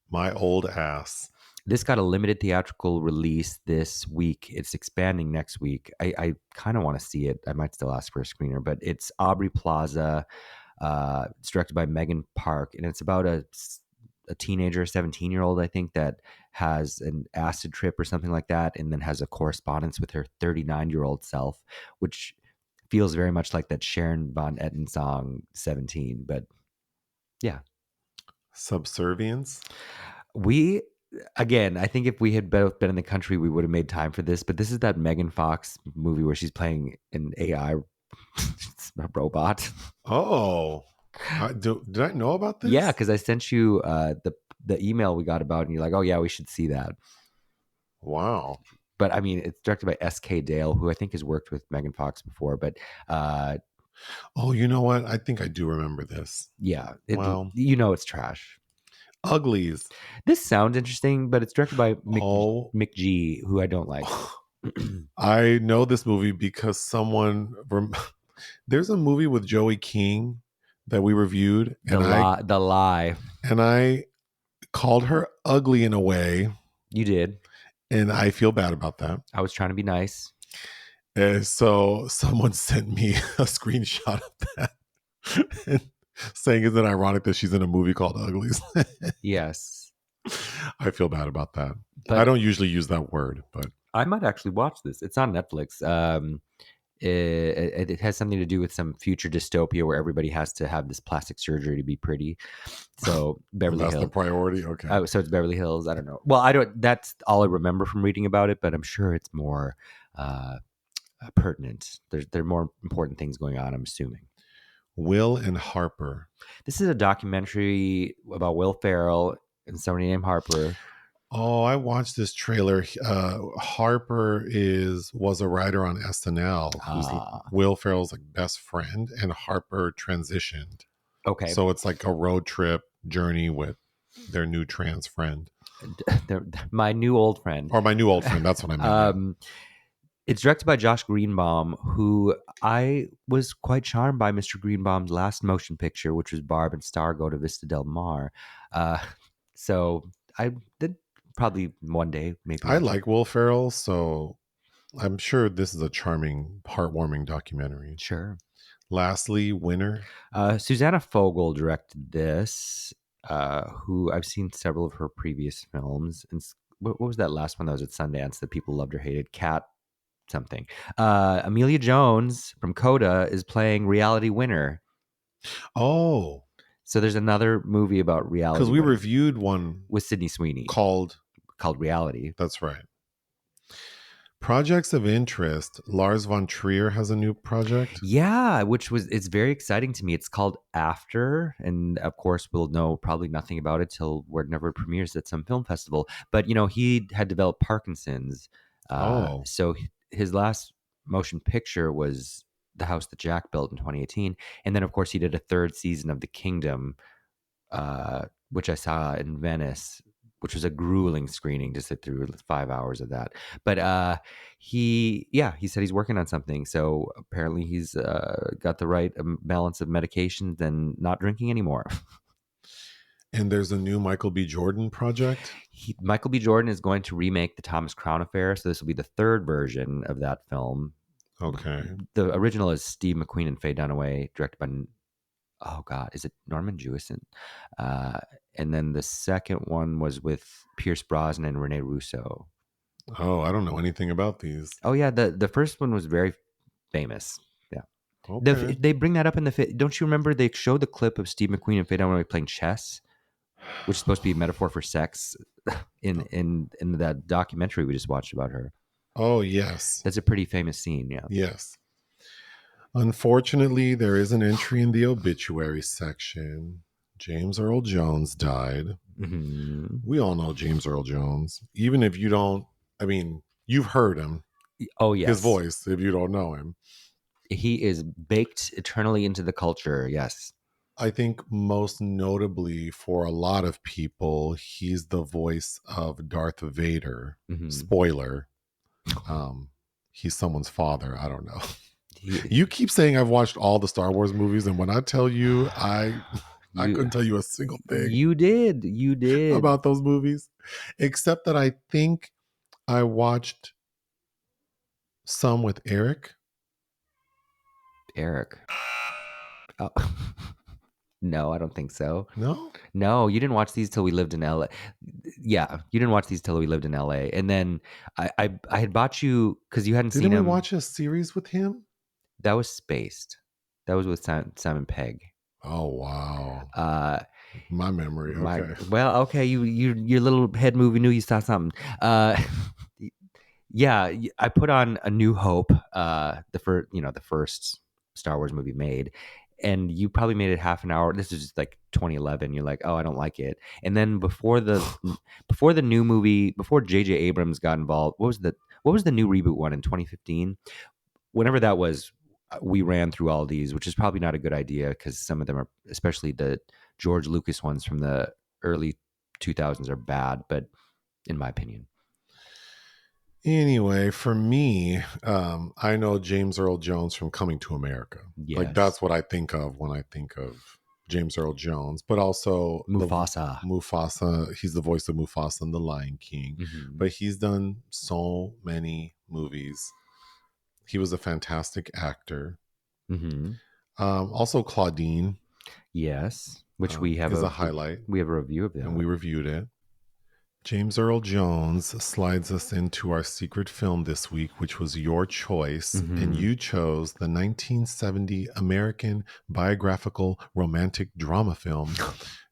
My Old Ass. This got a limited theatrical release this week. It's expanding next week. I kind of want to see it. I might still ask for a screener, but it's Aubrey Plaza. It's directed by Megan Park, and it's about a teenager, 17-year-old, I think, that has an acid trip or something like that, and then has a correspondence with her 39-year-old self, which feels very much like that Sharon Von Etten song 17. But yeah, Subservience. we again, I think if we had both been in the country, we would have made time for this. But this is that Megan Fox movie where she's playing an AI robot. Oh, did I know about Yeah, this? because I sent you the email we got about, it, and you're like, oh yeah, we should see that. Wow. But I mean, it's directed by S.K. Dale, who I think has worked with Megan Fox before. But Oh, you know what? I think I do remember this. yeah, Wow. it's trash. Uglies. This sounds interesting, but it's directed by Oh, McG, who I don't like. I know this movie because there's a movie with Joey King that we reviewed, The lie. and I called her ugly in a way, You did. and I feel bad about that. I was trying to be nice. And so someone sent me a screenshot of that, and saying, "Is it ironic that she's in a movie called Uglies?" Yes, I feel bad about that. I but don't usually use that word, but I might actually watch this. It's on Netflix. It has something to do with some future dystopia where everybody has to have this plastic surgery to be pretty. So Beverly that's the Hills. priority. Okay. Oh, so it's Beverly Hills. I don't know. Well, I don't. That's all I remember from reading about it. But I'm sure it's more uh, pertinent. There are more important things going on. I'm assuming. Will and Harper. This is a documentary about Will Ferrell and somebody named Harper. Oh, I watched this trailer. Harper was a writer on SNL who's Will Ferrell's like best friend, and Harper transitioned. Okay. So it's like a road trip journey with their new trans friend. My new old friend. Or my new old friend. That's what I meant. It's directed by Josh Greenbaum, who I was quite charmed by Mr. Greenbaum's last motion picture, which was Barb and Star Go to Vista Del Mar. So I did probably one day, maybe. I like Will Ferrell, so I'm sure this is a charming, heartwarming documentary. Sure. Lastly, Winner. Susanna Fogel directed this, who I've seen several of her previous films. And what was that last one that was at Sundance that people loved or hated? Cat something. Amelia Jones from Coda is playing Reality Winner. Oh. So there's another movie about reality. Because we reviewed one with Sydney Sweeney called Reality. That's right. Projects of interest. Lars von Trier has a new project. Yeah, it's very exciting to me. It's called After, and of course we'll know probably nothing about it till whenever it premieres at some film festival. But he had developed Parkinson's, so his last motion picture was The House That Jack Built in 2018, and then of course he did a third season of The Kingdom, which I saw in Venice, which was a grueling screening to sit through 5 hours of that. But he said he's working on something. So apparently he's got the right balance of medications and not drinking anymore. And there's a new Michael B. Jordan project. Michael B. Jordan is going to remake the Thomas Crown Affair. So this will be the third version of that film. Okay. The original is Steve McQueen and Faye Dunaway, directed by, oh God, is it Norman Jewison? And then the second one was with Pierce Brosnan and Rene Russo. Oh, I don't know anything about these. Oh yeah, the first one was very famous. Yeah, okay. They bring that up in the. Don't you remember they showed the clip of Steve McQueen and Faye Dunaway playing chess, which is supposed to be a metaphor for sex, in that documentary we just watched about her. Oh yes, that's a pretty famous scene. Yeah. Yes. Unfortunately, there is an entry in the obituary section. James Earl Jones died. Mm-hmm. We all know James Earl Jones. Even if you don't, I mean, you've heard him. Oh, yes. His voice, if you don't know him. He is baked eternally into the culture, yes. I think most notably for a lot of people, he's the voice of Darth Vader. Mm-hmm. Spoiler. He's someone's father. I don't know. You keep saying I've watched all the Star Wars movies, and when I tell you, I couldn't tell you a single thing. You did about those movies, except that I think I watched some with Eric. Oh. No, I don't think so. No? No, you didn't watch these till we lived in LA. Yeah, you didn't watch these till we lived in LA. And then I had bought you because you hadn't seen Didn't we them. watch a series with him? That was Spaced. That was with Simon Pegg. Oh, wow. Uh, My memory. Okay. okay, your little head movie knew you saw something. Yeah, I put on A New Hope, the first Star Wars movie made, and you probably made it half an hour. This is just like 2011. You're like, oh, I don't like it. And then before the new movie, before J.J. Abrams got involved, what was the new reboot one in 2015? Whenever that was, we ran through all these, which is probably not a good idea because some of them are, especially the George Lucas ones from the early 2000s, are bad. But in my opinion, Anyway, for me, I know James Earl Jones from Coming to America. Like yes, that's what I think of when I think of James Earl Jones, but also Mufasa. Mufasa. He's the voice of Mufasa in The Lion King, Mm-hmm. but he's done so many movies. He was a fantastic actor. Mm-hmm. Also, Claudine Yes, which is a highlight, we have a review of and that. we reviewed it. James Earl Jones slides us into our secret film this week, which was your choice, and Mm-hmm. you chose the 1970 American biographical romantic drama film.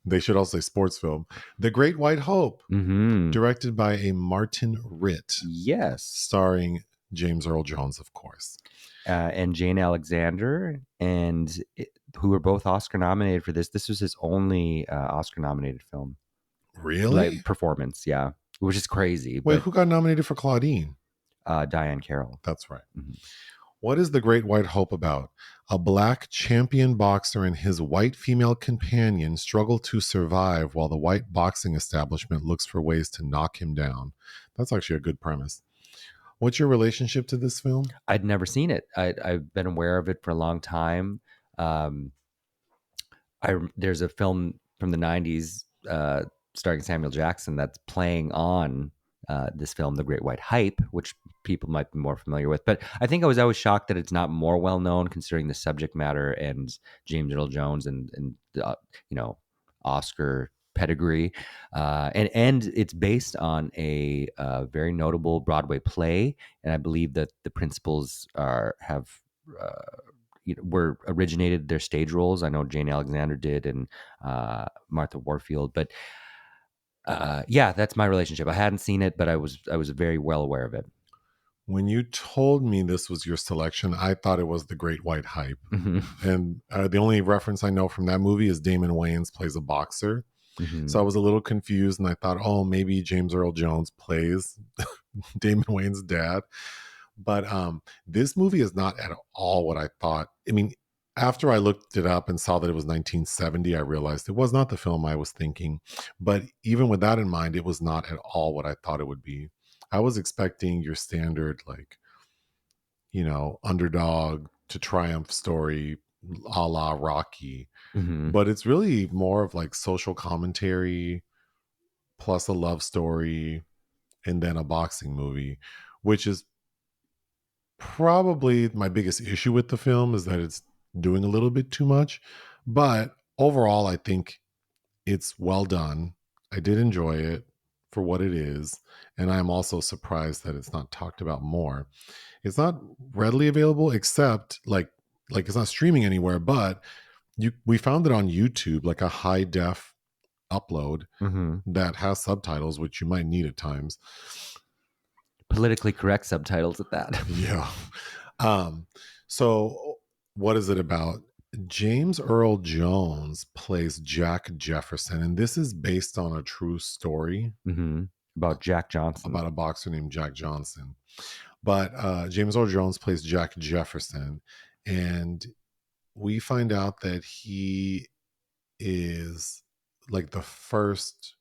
They should also say sports film, The Great White Hope, Mm-hmm. directed by a Martin Ritt, Yes, starring James Earl Jones, of course. and Jane Alexander, who were both Oscar nominated for this. This was his only Oscar nominated film, like Really? performance. Yeah, which is crazy, Wait, but who got nominated for Claudine? Diane Carroll. That's right. Mhm. What is The Great White Hope about? A black champion boxer and his white female companion struggle to survive while the white boxing establishment looks for ways to knock him down. That's actually a good premise. What's your relationship to this film? I'd never seen it. I've been aware of it for a long time. Um, there's a film from the '90s starring Samuel Jackson that's playing on this film, The Great White Hype, which people might be more familiar with. But I think I was always shocked that it's not more well known, considering the subject matter and James Earl Jones and you know Oscar pedigree, and it's based on a very notable Broadway play, and I believe that the principals have. Were originated their stage roles. I know Jane Alexander did, and Martha Warfield. But yeah, that's my relationship. I hadn't seen it, but I was very well aware of it. When you told me this was your selection, I thought it was The Great White Hype. Mm-hmm. And the only reference I know from that movie is Damon Wayans plays a boxer. Mm-hmm. So I was a little confused and I thought, oh, maybe James Earl Jones plays Damon Wayans' dad. But this movie is not at all what I thought. I mean, after I looked it up and saw that it was 1970, I realized it was not the film I was thinking. But even with that in mind, it was not at all what I thought it would be. I was expecting your standard, like, underdog to triumph story a la Rocky. Mm-hmm. But it's really more of like social commentary plus a love story and then a boxing movie, which is probably my biggest issue with the film is that it's doing a little bit too much. But overall, I think it's well done. I did enjoy it for what it is. And I'm also surprised that it's not talked about more. It's not readily available except like it's not streaming anywhere, but we found it on YouTube, like a high def upload Mm-hmm. that has subtitles, which you might need at times. Politically correct subtitles at that. Yeah. Um, so what is it about? James Earl Jones plays Jack Jefferson, and this is based on a true story Mm-hmm. About Jack Johnson. about a boxer named Jack Johnson. But James Earl Jones plays Jack Jefferson, and we find out that he is like the first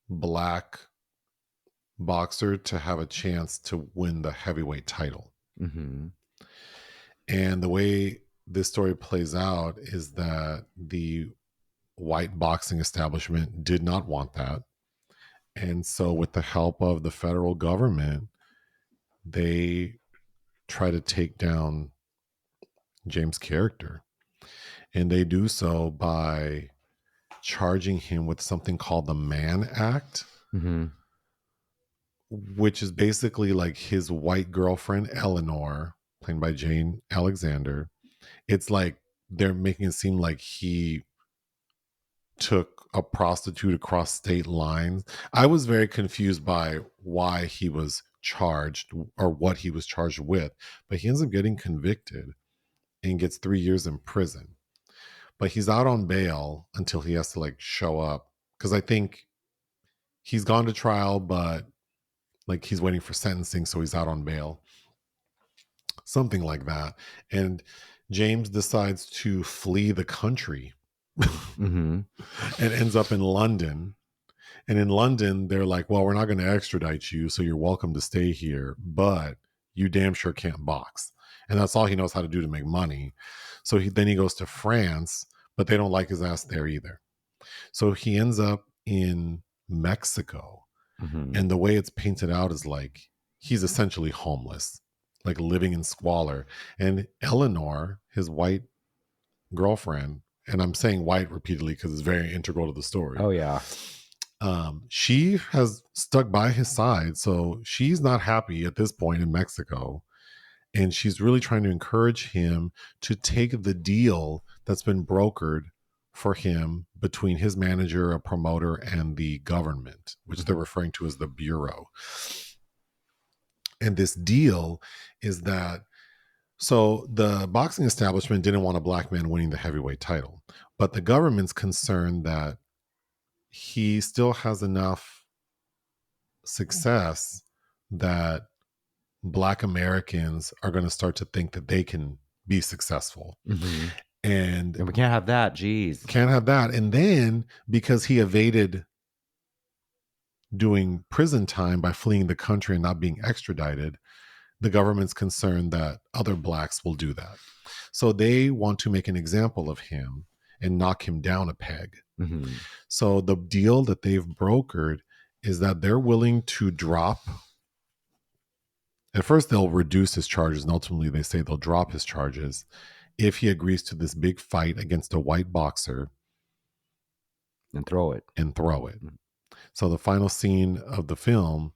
black boxer to have a chance to win the heavyweight title. Mm-hmm. And the way this story plays out is that the white boxing establishment did not want that. And so, with the help of the federal government, they try to take down James' character. And they do so by charging him with something called the Mann Act, which is basically like his white girlfriend, Eleanor, played by Jane Alexander. It's like they're making it seem like he took a prostitute across state lines. I was very confused by why he was charged or what he was charged with, but he ends up getting convicted and gets 3 years in prison. But he's out on bail until he has to like show up, because I think he's gone to trial, but like he's waiting for sentencing, so he's out on bail, something like that. And James decides to flee the country and ends up in London. And in London, they're like, well, we're not going to extradite you, so you're welcome to stay here, but you damn sure can't box. And that's all he knows how to do to make money. So then he goes to France, but they don't like his ass there either. So he ends up in Mexico. And the way it's painted out is like he's essentially homeless, like living in squalor. And Eleanor, his white girlfriend, and I'm saying white repeatedly because it's very integral to the story. Oh, yeah. She has stuck by his side. So she's not happy at this point in Mexico. And she's really trying to encourage him to take the deal that's been brokered for him between his manager, a promoter, and the government, which they're referring to as the Bureau. And this deal is that, so the boxing establishment didn't want a black man winning the heavyweight title, but the government's concerned that he still has enough success that Black Americans are going to start to think that they can be successful. And we can't have that. Jeez. Can't have that. And then because he evaded doing prison time by fleeing the country and not being extradited, the government's concerned that other blacks will do that. So they want to make an example of him and knock him down a peg. So the deal that they've brokered is that they're willing to drop. At first, they'll reduce his charges, and ultimately they say they'll drop his charges if he agrees to this big fight against a white boxer and throw it. So the final scene of the film,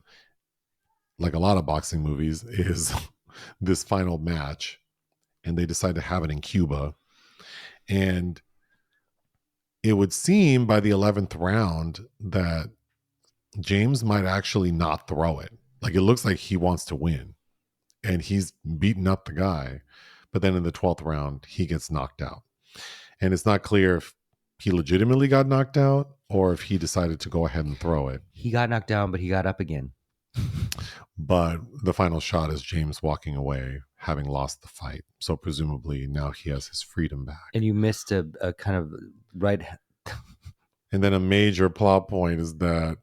like a lot of boxing movies, is this final match, and they decide to have it in Cuba. And it would seem by the 11th round that James might actually not throw it. Like it looks like he wants to win, and he's beating up the guy. But then in the 12th round, he gets knocked out. And it's not clear if he legitimately got knocked out or if he decided to go ahead and throw it. He got knocked down, but he got up again. But the final shot is James walking away, having lost the fight. So presumably now he has his freedom back. And you missed a kind of right. And then a major plot point is that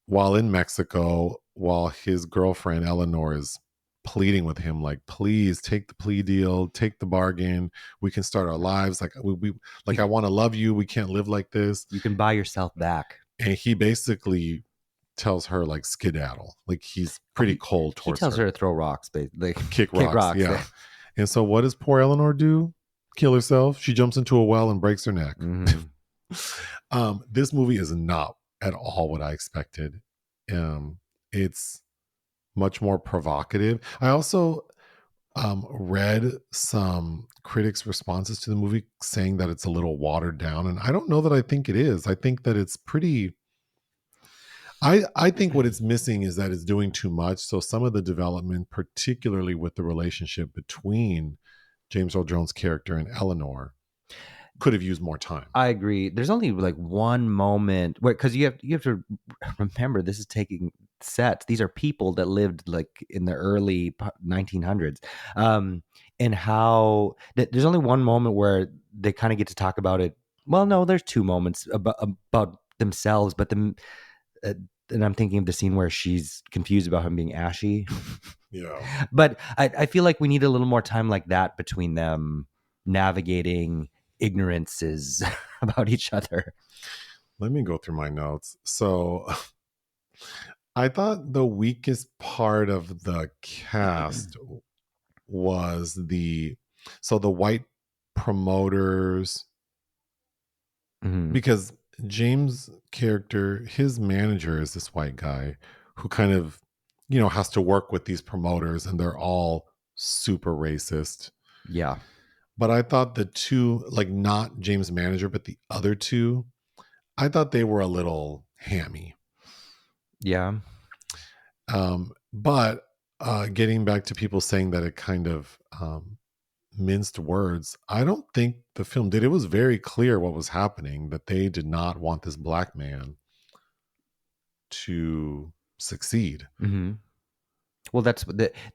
while in Mexico, while his girlfriend Eleanor is pleading with him, like, please take the plea deal, take the bargain, we can start our lives, like we like, I want to love you, we can't live like this, you can buy yourself back. And he basically tells her like skedaddle, like he's pretty cold towards her. He tells her to throw rocks, like kick rocks, yeah. And so what does poor Eleanor do? Kill herself. She jumps into a well and breaks her neck. This movie is not at all what I expected. It's much more provocative. I also read some critics' responses to the movie saying that it's a little watered down, and I don't know that I think it is. I think that it's pretty. I think what it's missing is that it's doing too much. So some of the development, particularly with the relationship between James Earl Jones' character and Eleanor, could have used more time. I agree. There's only like one moment where, because you have to remember, this is taking sets. These are people that lived like in the early 1900s, and how there's only one moment where they kind of get to talk about it. Well, no, there's two moments about themselves, but and I'm thinking of the scene where she's confused about him being ashy. Yeah, but I feel like we need a little more time like that between them navigating ignorances about each other. Let me go through my notes. So I thought the weakest part of the cast was the white promoters, Hmm. because James' character, his manager is this white guy who kind of, has to work with these promoters, and they're all super racist. Yeah. But I thought the two, like not James' manager, but the other two, I thought they were a little hammy. Yeah. But getting back to people saying that it kind of minced words, I don't think the film did. It was very clear what was happening, that they did not want this black man to succeed. Hmm. Well, that's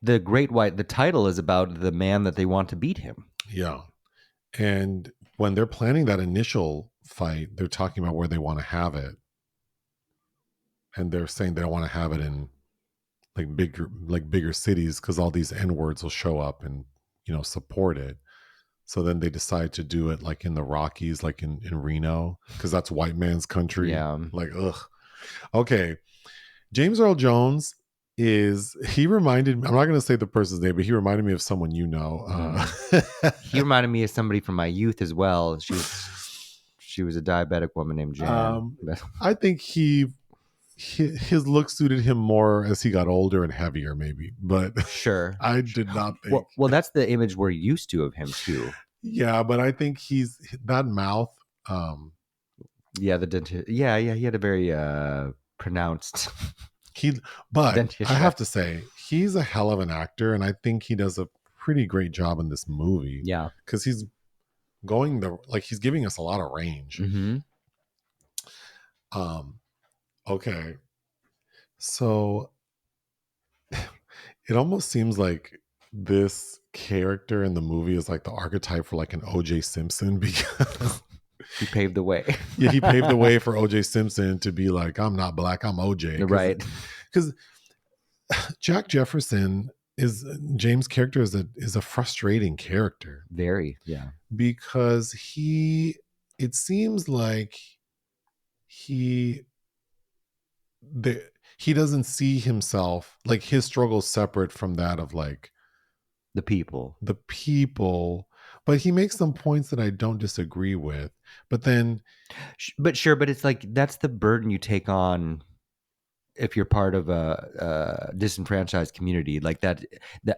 the Great White. The title is about the man that they want to beat him. Yeah. And when they're planning that initial fight, they're talking about where they want to have it. And they're saying they don't want to have it in bigger cities because all these N words will show up and, support it. So then they decide to do it like in the Rockies, like in Reno, because that's white man's country. Yeah. Like, ugh. Okay. James Earl Jones he reminded me, I'm not going to say the person's name, but he reminded me of someone you know. He reminded me of somebody from my youth as well. She was a diabetic woman named Jan. I think his look suited him more as he got older and heavier, maybe. But Sure. I did not think. Well, that's the image we're used to of him too. Yeah, but I think he's that mouth. Yeah, the dentist. Yeah, he had a very pronounced. But dentition. I have to say, he's a hell of an actor, and I think he does a pretty great job in this movie. Yeah, because he's he's giving us a lot of range. Mm-hmm. Okay, so it almost seems like this character in the movie is like the archetype for like an O.J. Simpson, because he paved the way. Yeah, he paved the way for O.J. Simpson to be like, I'm not black, I'm O.J. Right. Because Jack Jefferson James' character is a frustrating character. Very, yeah. Because it seems like he doesn't see himself, like his struggle separate from that of like the people, but he makes some points that I don't disagree with. But it's like that's the burden you take on if you're part of a disenfranchised community like that.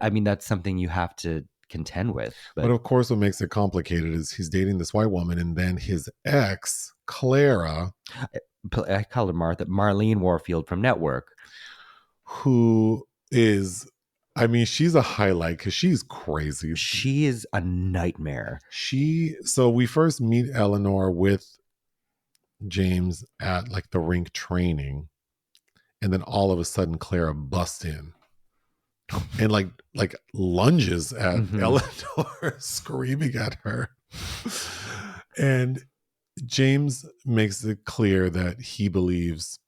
I mean, that's something you have to contend with. But of course, what makes it complicated is he's dating this white woman, and then his ex, Clara, I call her Marlene Warfield from Network, who is, I mean, she's a highlight because she's crazy. She is a nightmare. So we first meet Eleanor with James at like the rink training, and then all of a sudden Clara busts in and like lunges at Eleanor, screaming at her. And James makes it clear that he believes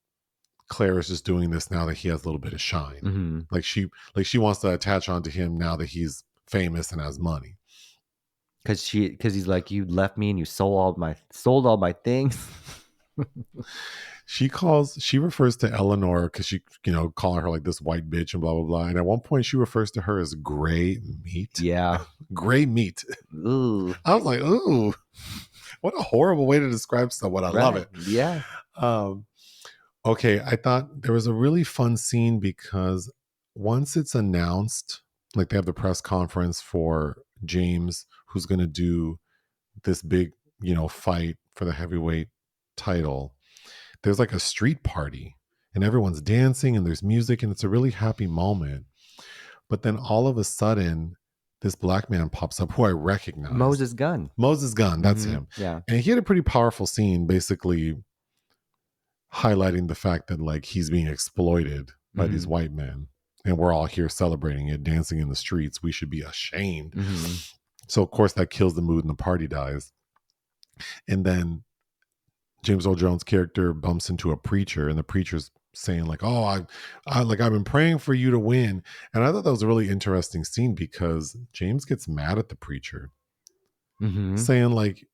Clara's just doing this now that he has a little bit of shine. Like she wants to attach onto him now that he's famous and has money. Because he's like, you left me and you sold all my things. She refers to Eleanor because she, calling her like this white bitch and blah, blah, blah. And at one point she refers to her as gray meat. Yeah. Gray meat. Ooh. I was like, ooh, what a horrible way to describe someone. I love it. Yeah. Okay. I thought there was a really fun scene because once it's announced, like they have the press conference for James, who's going to do this big, fight for the heavyweight title. There's like a street party and everyone's dancing and there's music and it's a really happy moment. But then all of a sudden, this black man pops up who I recognize. Moses Gunn. That's him. Yeah. And he had a pretty powerful scene basically highlighting the fact that like he's being exploited by these white men. And we're all here celebrating it, dancing in the streets. We should be ashamed. So of course that kills the mood and the party dies. And then James Earl Jones' character bumps into a preacher, and the preacher's saying like, "Oh, I've been praying for you to win." And I thought that was a really interesting scene because James gets mad at the preacher, saying like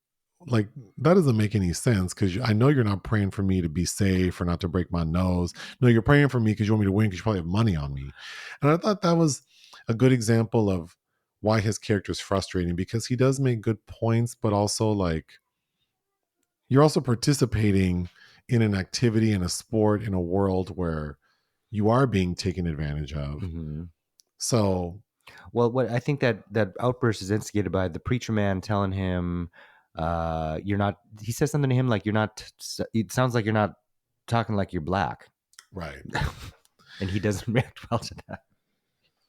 that doesn't make any sense because I know you're not praying for me to be safe or not to break my nose. No, you're praying for me because you want me to win because you probably have money on me. And I thought that was a good example of why his character is frustrating, because he does make good points, but also like you're also participating in an activity, in a sport, in a world where you are being taken advantage of. Mm-hmm. So, Well, what I think that outburst is instigated by the preacher man telling him, "You're not." He says something to him like, "You're not." It sounds like you're not talking like you're black, right. and he doesn't react well to that.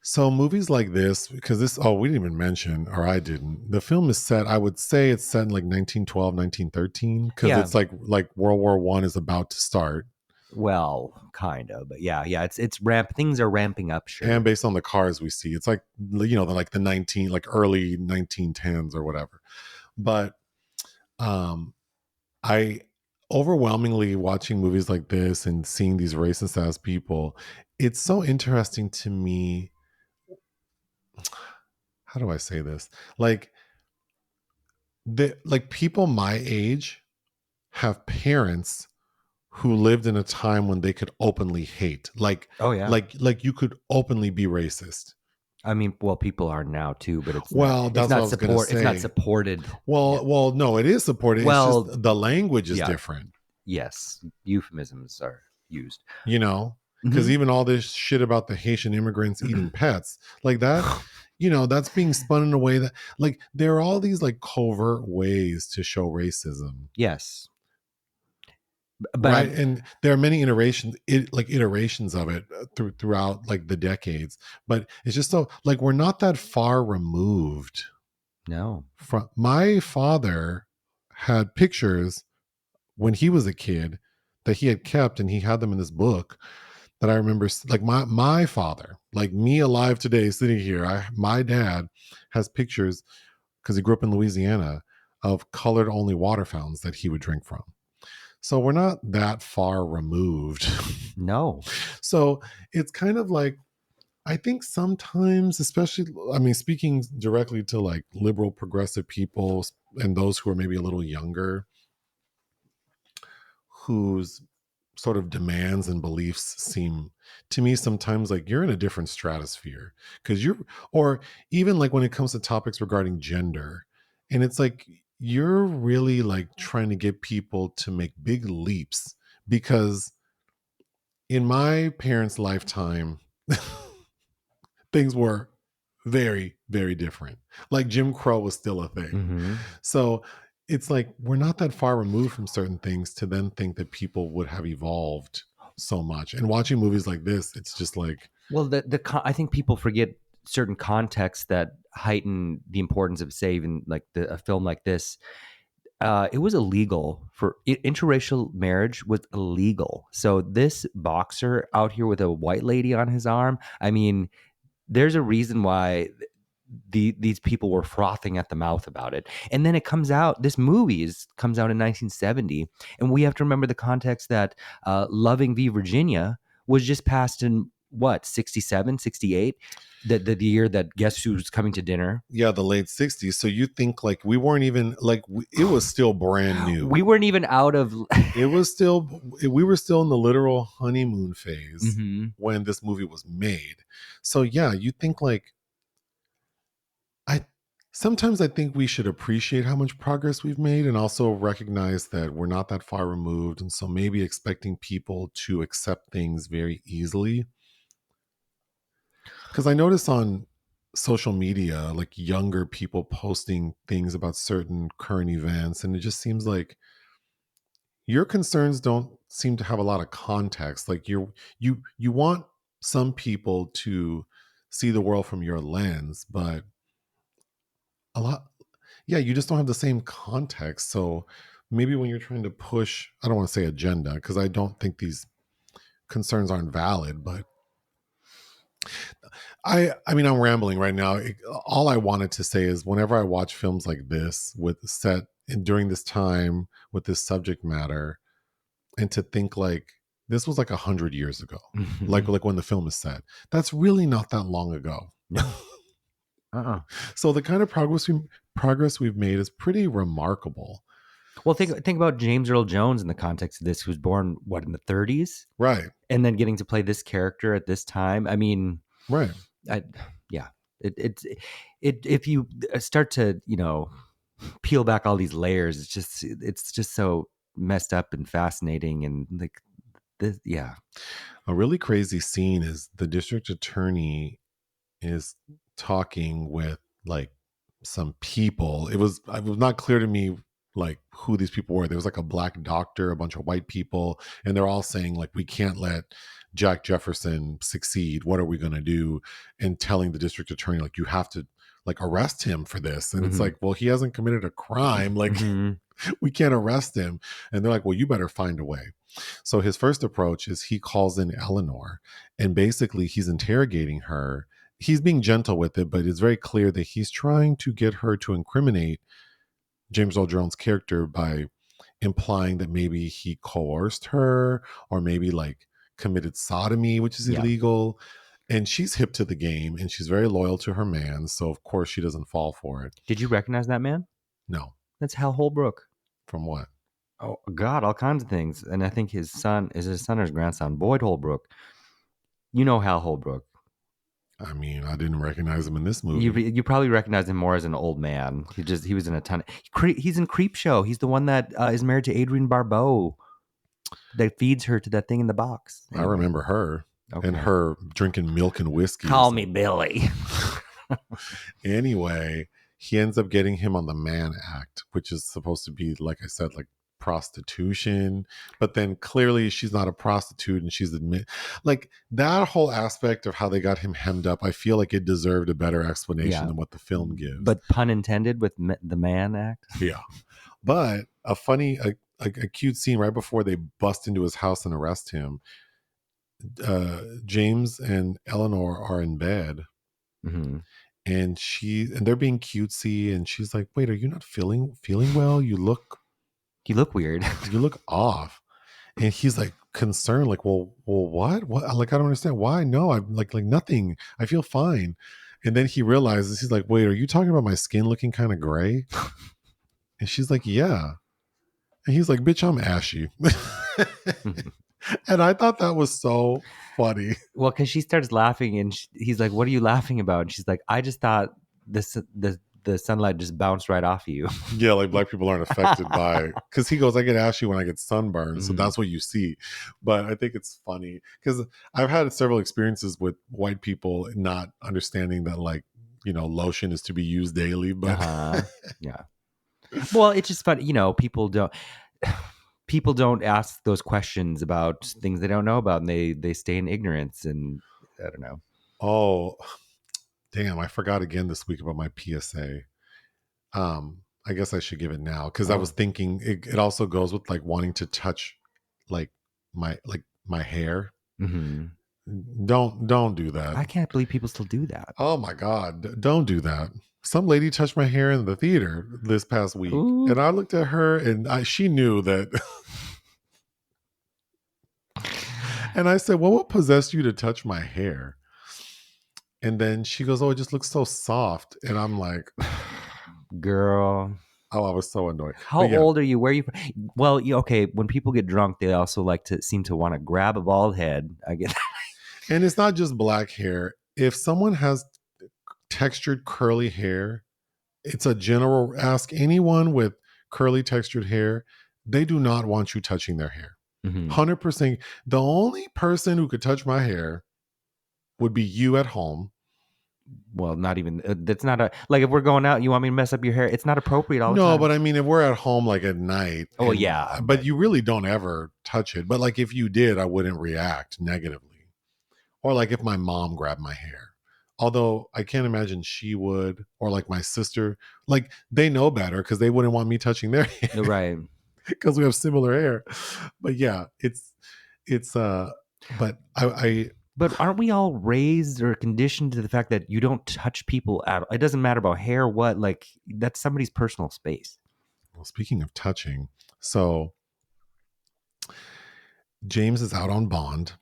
So movies like this, because this, oh, we didn't even mention, or I didn't. The film is set, I would say it's set in like 1912, 1913, because Yeah, it's like World War One is about to start. well, kind of, but yeah. It's ramp. Things are ramping up. And Sure. based on the cars we see, it's like, like the 19, like early 1910s or whatever. But um I overwhelmingly watching movies like this and seeing these racist ass people, it's so interesting to me. How do I say this? Like like people my age have parents who lived in a time when they could openly hate. Oh yeah. Like you could openly be racist. I mean, well, people are now too, but it's not. Well, It's that's what I not was gonna support. It's not say. supported. Yeah. Well, no, it is supported. It's just Well, the language is yeah. different, Yes, euphemisms are used. you know? Because Mm-hmm. even all this shit about the Haitian immigrants eating pets, like that, that's being spun in a way that, like, there are all these like covert ways to show racism, Yes, but right? And there are many iterations of it throughout like the decades. But it's just so like we're not that far removed no. from. My father had pictures when he was a kid that he had kept, and he had them in this book that I remember. Like my father, like me alive today, sitting here, my dad has pictures because he grew up in Louisiana of colored only water fountains that he would drink from. So we're not that far removed. No. So it's kind of like, I think sometimes, especially, I mean, speaking directly to like liberal progressive people and those who are maybe a little younger, whose sort of demands and beliefs seem to me sometimes like you're in a different stratosphere, because or even like when it comes to topics regarding gender, and it's like you're really like trying to get people to make big leaps, because in my parents' lifetime, things were very, very different. Like Jim Crow was still a thing. Mm-hmm. So it's like we're not that far removed from certain things to then think that people would have evolved so much. And watching movies like this, it's just like, Well, I think people forget certain contexts that heighten the importance of, say, even like a film like this. It was illegal for interracial marriage was illegal. So this boxer out here with a white lady on his arm, I mean, there's a reason why these people were frothing at the mouth about it. And then it comes out, this comes out in 1970, and we have to remember the context that Loving v. Virginia was just passed in what, 67, 68, the year that Guess Who's Coming to Dinner. yeah, the late 60s. So you think like we weren't even like, it was still brand new. We weren't even out of It was still, we were still in the literal honeymoon phase mm-hmm. when this movie was made. So yeah, you think like, I sometimes I think we should appreciate how much progress we've made, and also recognize that we're not that far removed, and so maybe expecting people to accept things very easily. Because I notice on social media like younger people posting things about certain current events, and it just seems like your concerns don't seem to have a lot of context. Like you want some people to see the world from your lens, but a lot, yeah, you just don't have the same context. So maybe when you're trying to push, I don't want to say agenda, because I don't think these concerns aren't valid, but I mean, I'm rambling right now. All I wanted to say is whenever I watch films like this with set and during this time with this subject matter, and to think like this was like 100 years ago, like when the film is set, that's really not that long ago. No. Uh-uh. So the kind of progress we've made is pretty remarkable. Well, think about James Earl Jones in the context of this, who's born what, in the 30s, Right. and then getting to play this character at this time. I mean, Right. yeah. If you start to peel back all these layers, it's just so messed up and fascinating and like this. Yeah. A really crazy scene is the district attorney is talking with like some people. It was not clear to me like who these people were. There was like a black doctor, a bunch of white people, and they're all saying like we can't let Jack Jefferson succeed. What are we going to do? And telling the district attorney like you have to like arrest him for this. And it's Mm-hmm. like, well, he hasn't committed a crime. Like Mm-hmm. we can't arrest him. And they're like, well, you better find a way. So his first approach is he calls in Eleanor and basically he's interrogating her. He's being gentle with it, but it's very clear that he's trying to get her to incriminate James Earl Jones' character by implying that maybe he coerced her or maybe like committed sodomy, which is Yeah. illegal. And she's hip to the game and she's very loyal to her man. So, of course, she doesn't fall for it. Did you recognize that man? No. That's Hal Holbrook. From what? Oh God, all kinds of things. And I think his son or his grandson, Boyd Holbrook. You know Hal Holbrook. I mean, I didn't recognize him in this You movie. you probably recognize him more as an old man. He was in a ton. He's in Creep Show. He's the one that is married to Adrienne Barbeau that feeds her to that thing in the box. I remember her and Okay. her drinking milk and whiskey. Call me Billy. Anyway, he ends up getting him on the Mann Act, which is supposed to be, like I said, like prostitution. But then clearly she's not a prostitute and she's like that whole aspect of how they got him hemmed up. I feel like it deserved a better explanation than what the film gives. But pun intended with the Mann Act. Yeah. But a cute scene right before they bust into his house and arrest him. James and Eleanor are in bed. Mm-hmm. And they're being cutesy and she's like, wait, are you not feeling well? You look weird. You look off. And he's like concerned, like, well, what? Like, I don't understand. Why? No, I'm like nothing. I feel fine. And then he realizes, he's like, wait, are you talking about my skin looking kind of gray? And she's like, yeah. And he's like, bitch, I'm ashy. And I thought that was so funny. Well, because she starts laughing and he's like, what are you laughing about? And she's like, I just thought the sunlight just bounced right off of you. Yeah, like black people aren't affected by, because he goes, I get ashy when I get sunburned. So that's what you see. But I think it's funny because I've had several experiences with white people not understanding that, like, lotion is to be used daily. But yeah. Well, it's just funny. People don't ask those questions about things they don't know about, and they stay in ignorance. And I don't know. Oh, damn! I forgot again this week about my PSA. I guess I should give it now because I was thinking it also goes with like wanting to touch like my hair. Mm-hmm. Don't do that. I can't believe people still do that. Oh my God, don't do that. Some lady touched my hair in the theater this past week. Ooh. And I looked at her and she knew that. And I said, well, what possessed you to touch my hair? And then she goes, oh, it just looks so soft. And I'm like, girl. Oh, I was so annoyed. How old are you? Where are you? Well, okay. When people get drunk, they also seem to want to grab a bald head. I get that. And it's not just black hair. If someone has textured curly hair, it's a general ask. Anyone with curly textured hair, they do not want you touching their hair. 100%. The only person who could touch my hair would be you at home. Well, not even, that's not if we're going out, you want me to mess up your hair? It's not appropriate all the time. No, but I mean, if we're at home like at night. Oh, yeah. But you really don't ever touch it. But like if you did, I wouldn't react negatively. Or like if my mom grabbed my hair. Although I can't imagine she would, or like my sister, like they know better because they wouldn't want me touching their hair. Right. Because we have similar hair. But yeah, but But aren't we all raised or conditioned to the fact that you don't touch people at all? It doesn't matter about hair, what, like that's somebody's personal space. Well, speaking of touching, so James is out on bond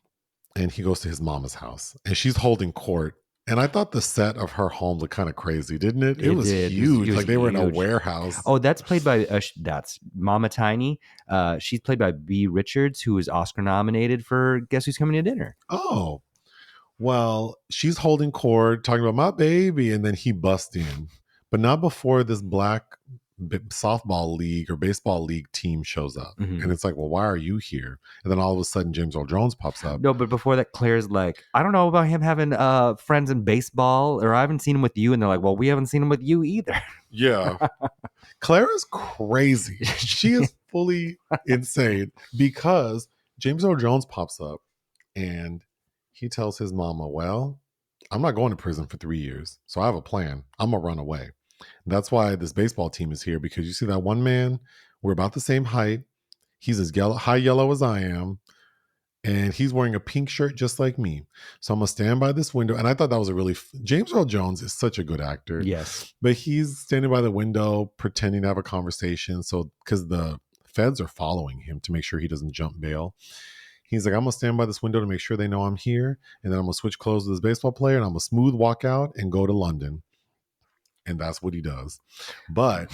and he goes to his mama's house and she's holding court. And I thought the set of her home looked kind of crazy, didn't it? It was huge. Like they were in a warehouse. Oh, that's played by, that's Mama Tiny. She's played by B. Richards, who was Oscar nominated for Guess Who's Coming to Dinner. Oh, Well, she's holding court, talking about my baby, and then he busts in, but not before this black softball league or baseball league team shows up. And it's like, well, why are you here? And then all of a sudden, James Earl Jones pops up. No, but before that, Claire's like, I don't know about him having friends in baseball, or I haven't seen him with you. And they're like, well, we haven't seen him with you either. Yeah. Clara's crazy. She is fully insane because James Earl Jones pops up and he tells his mama, well, I'm not going to prison for 3 years. So I have a plan. I'm going to run away. And that's why this baseball team is here, because you see that one man, we're about the same height. He's as high yellow as I am. And he's wearing a pink shirt just like me. So I'm going to stand by this window. And I thought that was a really... James Earl Jones is such a good actor. Yes. But he's standing by the window pretending to have a conversation. So because the feds are following him to make sure he doesn't jump bail. He's like, I'm going to stand by this window to make sure they know I'm here. And then I'm going to switch clothes with this baseball player. And I'm going to smooth walk out and go to London. And that's what he does. But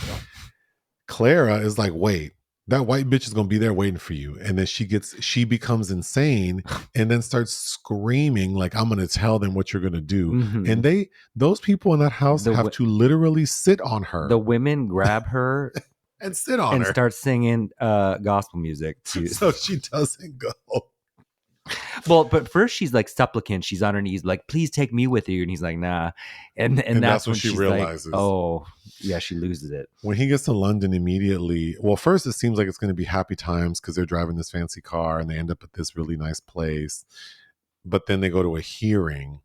Clara is like, wait, that white bitch is going to be there waiting for you. And then she becomes insane and then starts screaming like, I'm going to tell them what you're going to do. Mhm. And those people in that house have to literally sit on her. The women grab her and sit on and her. start singing gospel music. So she doesn't go. Well, but first she's like supplicant. She's on her knees, like, please take me with you. And he's like, nah. And that's when she realizes. Like, oh, yeah, she loses it. When he gets to London immediately, well, first it seems like it's going to be happy times because they're driving this fancy car and they end up at this really nice place. But then they go to a hearing.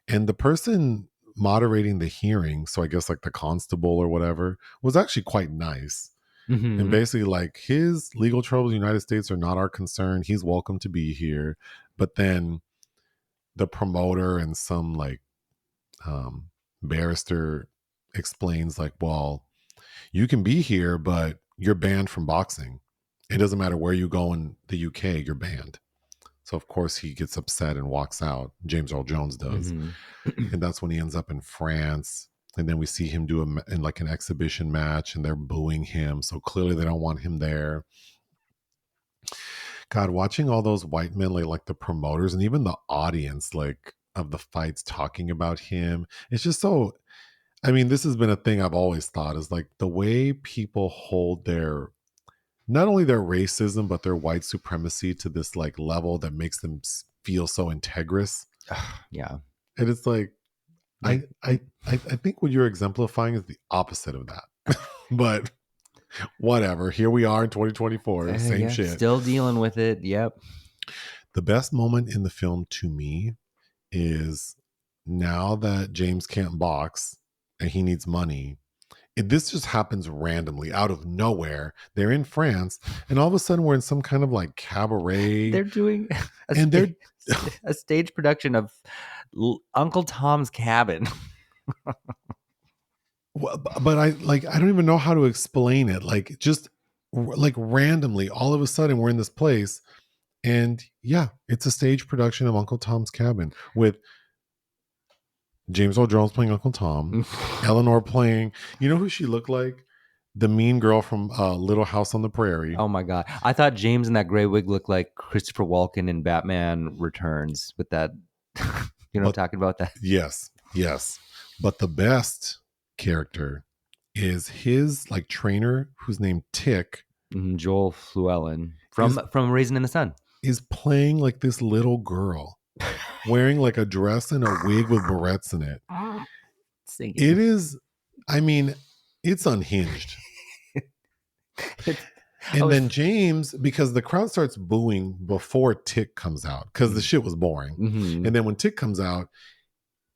And the person moderating the hearing, so I guess like the constable or whatever, was actually quite nice. Mm-hmm. And basically like, his legal troubles in the United States are not our concern. He's welcome to be here. But then the promoter and some like barrister explains like, well, you can be here, but you're banned from boxing. It doesn't matter where you go in the UK, you're banned. So of course he gets upset and walks out. James Earl Jones does. Mm-hmm. And that's when he ends up in France. And then we see him do in like an exhibition match and they're booing him. So clearly they don't want him there. God, watching all those white men, like the promoters and even the audience, like of the fights talking about him, it's just so, I mean, this has been a thing I've always thought is like the way people hold their, not only their racism, but their white supremacy to this like level that makes them feel so integrous. Yeah. And it's like, I think what you're exemplifying is the opposite of that. But whatever. Here we are in 2024. Same shit. Still dealing with it. Yep. The best moment in the film to me is now that James can't box and he needs money. This just happens randomly out of nowhere. They're in France and all of a sudden we're in some kind of like cabaret. They're doing a stage production of Uncle Tom's Cabin. Well, but I don't even know how to explain it. Like just like randomly, all of a sudden we're in this place, and yeah, it's a stage production of Uncle Tom's Cabin with James Earl Jones playing Uncle Tom, Eleanor playing. You know who she looked like? The mean girl from Little House on the Prairie. Oh my god! I thought James in that gray wig looked like Christopher Walken in Batman Returns with that. You know what I'm talking about? That. Yes. But the best character is his like trainer who's named Tick. Joel Llewellyn from Raisin in the Sun is playing like this little girl wearing like a dress and a wig with barrettes in it. Singing. It is, I mean, it's unhinged. Then James, because the crowd starts booing before Tick comes out because the shit was boring. Mm-hmm. And then when Tick comes out,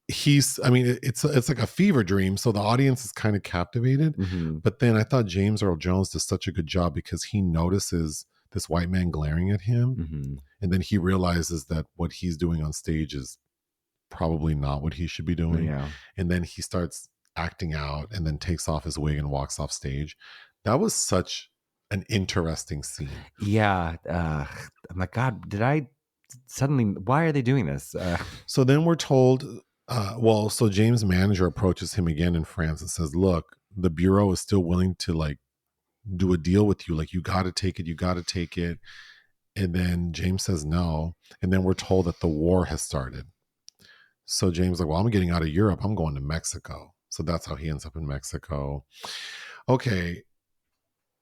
it's like a fever dream. So the audience is kind of captivated. Mm-hmm. But then I thought James Earl Jones does such a good job because he notices this white man glaring at him. Mm-hmm. And then he realizes that what he's doing on stage is probably not what he should be doing. Yeah. And then he starts acting out and then takes off his wig and walks off stage. That was such an interesting scene. Yeah. Oh my God, why are they doing this? So then we're told, so James' manager approaches him again in France and says, look, the Bureau is still willing to like do a deal with you. Like, you got to take it. And then James says no. And then we're told that the war has started. So James like, well, I'm getting out of Europe. I'm going to Mexico. So that's how he ends up in Mexico. Okay,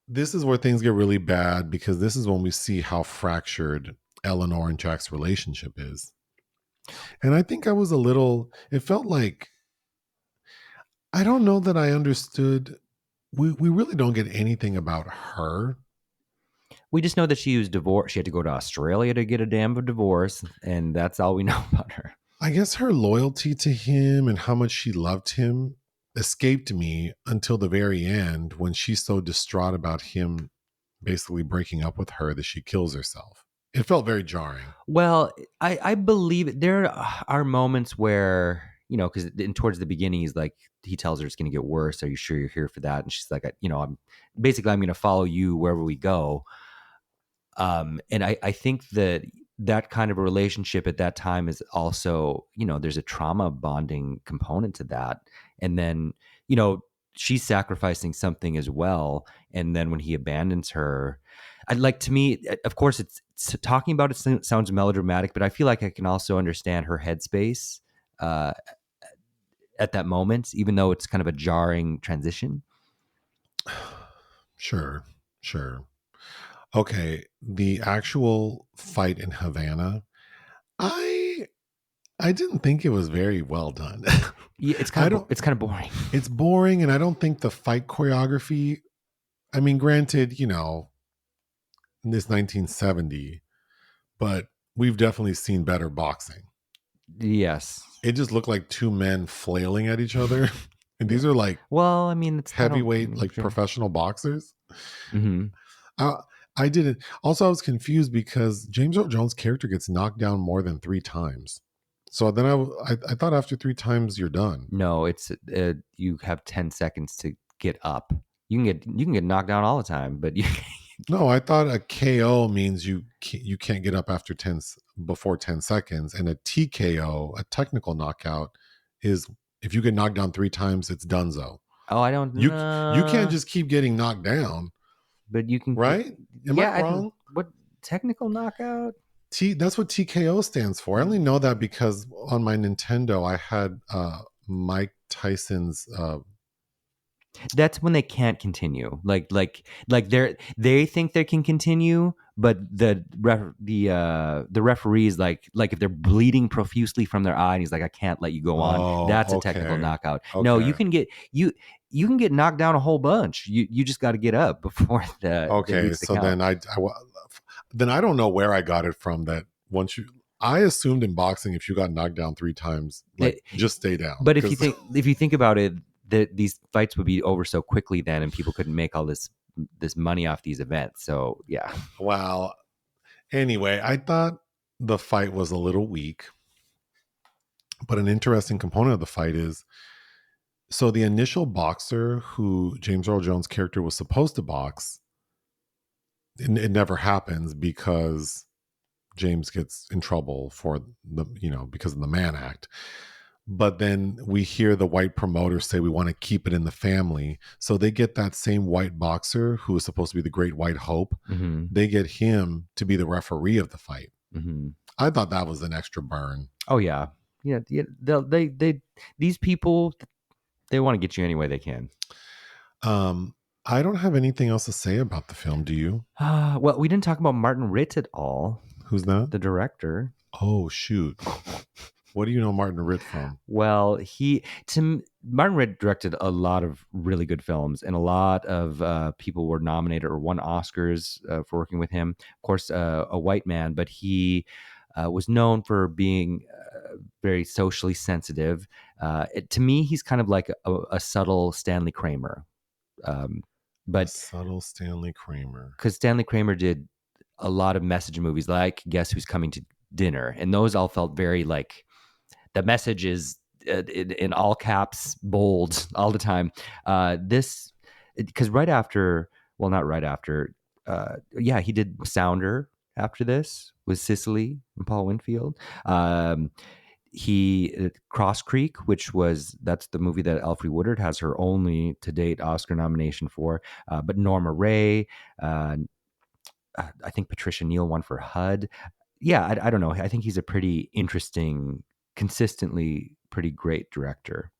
this is where things get really bad because this is when we see how fractured Eleanor and Jack's relationship is. And I think I was a little, it felt like, I don't know that I understood. We really don't get anything about her. We just know that she was divorced. She had to go to Australia to get a damn divorce, and that's all we know about her. I guess her loyalty to him and how much she loved him escaped me until the very end when she's so distraught about him basically breaking up with her that she kills herself. It felt very jarring. Well, I believe there are moments where, because towards the beginning, he tells her it's going to get worse. Are you sure you're here for that? And she's like, I'm going to follow you wherever we go. And I think that kind of a relationship at that time is also, there's a trauma bonding component to that. And then, she's sacrificing something as well. And then when he abandons her, to me, of course, it's talking about it sounds melodramatic, but I feel like I can also understand her headspace uh, at that moment, even though it's kind of a jarring transition. Sure, sure. Okay, the actual fight in Havana, I I didn't think it was very well done. Yeah, I don't it's kind of boring. It's boring and I don't think the fight choreography, I mean granted, in this 1970, but we've definitely seen better boxing. Yes. It just looked like two men flailing at each other. And these are like Well, I mean, I heavyweight, don't, like sure. professional boxers. Mm-hmm. I, I didn't. Also, I was confused because James Earl Jones' character gets knocked down more than 3 times. So then I thought after 3 times you're done. No, it's you have 10 seconds to get up. You can get knocked down all the time, but you No, I thought a KO means you can't get up after before 10 seconds, and a TKO, a technical knockout, is if you get knocked down 3 times, it's donezo. Oh, I don't You can't know. just keep getting knocked down, But you can get, right? Am I yeah, I don't, wrong? what technical knockout? That's what TKO stands for. I only know that because on my Nintendo I had Mike Tyson's That's when they can't continue. Like they think they can continue, but the referee's like if they're bleeding profusely from their eye and he's like, I can't let you go on. That's oh, a technical okay. knockout. No, Okay. you can get knocked down a whole bunch. You just got to get up before they Okay, reach the so count. then I don't know where I got it from that once you I assumed in boxing if you got knocked down 3 times, like just stay down But because if you think about it, these fights would be over so quickly then, and people couldn't make all this money off these events. So yeah, wow. Anyway, I thought the fight was a little weak, but an interesting component of the fight is so the initial boxer who James Earl Jones' character was supposed to box, it never happens because James gets in trouble for because of the Mann Act. But then we hear the white promoters say we want to keep it in the family. So they get that same white boxer who is supposed to be the great white hope. mm-hmm. They get him to be the referee of the fight. Mm-hmm. I thought that was an extra burn. Oh yeah, yeah. They these people, they want to get you any way they can. I don't have anything else to say about the film. Do you? Well, we didn't talk about Martin Ritt at all, Who's that? the director. Oh, shoot. What do you know Martin Ritt from? Well, Martin Ritt directed a lot of really good films, and a lot of people were nominated or won Oscars for working with him. Of course, a white man, but he was known for being very socially sensitive. To me, he's kind of like a subtle Stanley Kramer. A But subtle Stanley Kramer. because Stanley Kramer did a lot of message movies like Guess Who's Coming to Dinner, and those all felt very like the message is in all caps, bold all the time. This because right after, well, not right after, yeah, he did Sounder after this with Cicely and Paul Winfield. He Cross Creek, that's the movie that Alfre Woodard has her only to date Oscar nomination for. But Norma Ray, I think Patricia Neal won for HUD. Yeah, I don't know. I think he's a pretty interesting consistently pretty great director.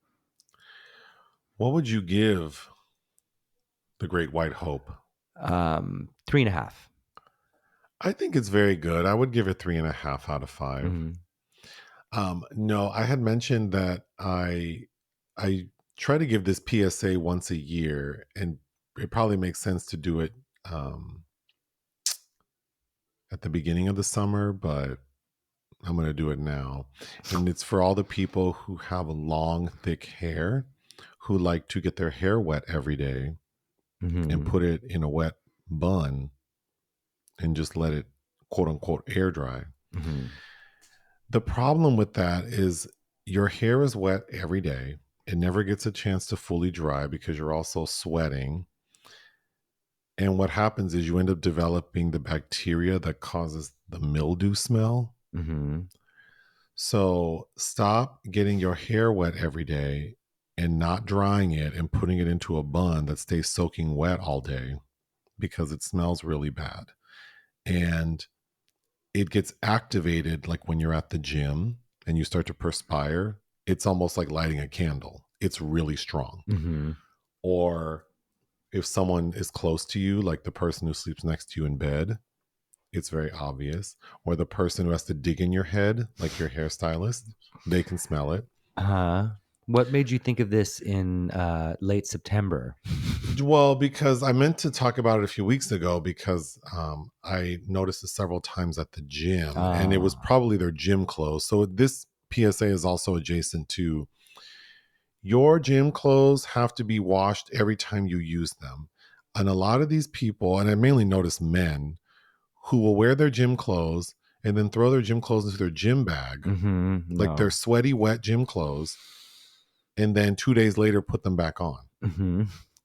What would you give The Great White Hope? 3.5. I think it's very good. I would give it 3.5 out of 5. Mm-hmm. No, I had mentioned that I try to give this PSA once a year, and it probably makes sense to do it um, at the beginning of the summer, but I'm going to do it now. And it's for all the people who have long, thick hair, who like to get their hair wet every day and put it in a wet bun and just let it, quote unquote, air dry. Mm-hmm. The problem with that is your hair is wet every day. It never gets a chance to fully dry because you're also sweating. And what happens is you end up developing the bacteria that causes the mildew smell. Mm-hmm. So stop getting your hair wet every day and not drying it and putting it into a bun that stays soaking wet all day because it smells really bad. And it gets activated like when you're at the gym and you start to perspire. It's almost like lighting a candle. It's really strong. Mm-hmm. Or if someone is close to you, like the person who sleeps next to you in bed, it's very obvious. Or the person who has to dig in your head, like your hairstylist, they can smell it. What made you think of this in late September? Well, because I meant to talk about it a few weeks ago because I noticed it several times at the gym, and it was probably their gym clothes. So this PSA is also adjacent to your gym clothes have to be washed every time you use them. And a lot of these people, and I mainly notice men, who will wear their gym clothes and then throw their gym clothes into their gym bag, like their sweaty, wet gym clothes, and then 2 days later put them back on. Mm-hmm.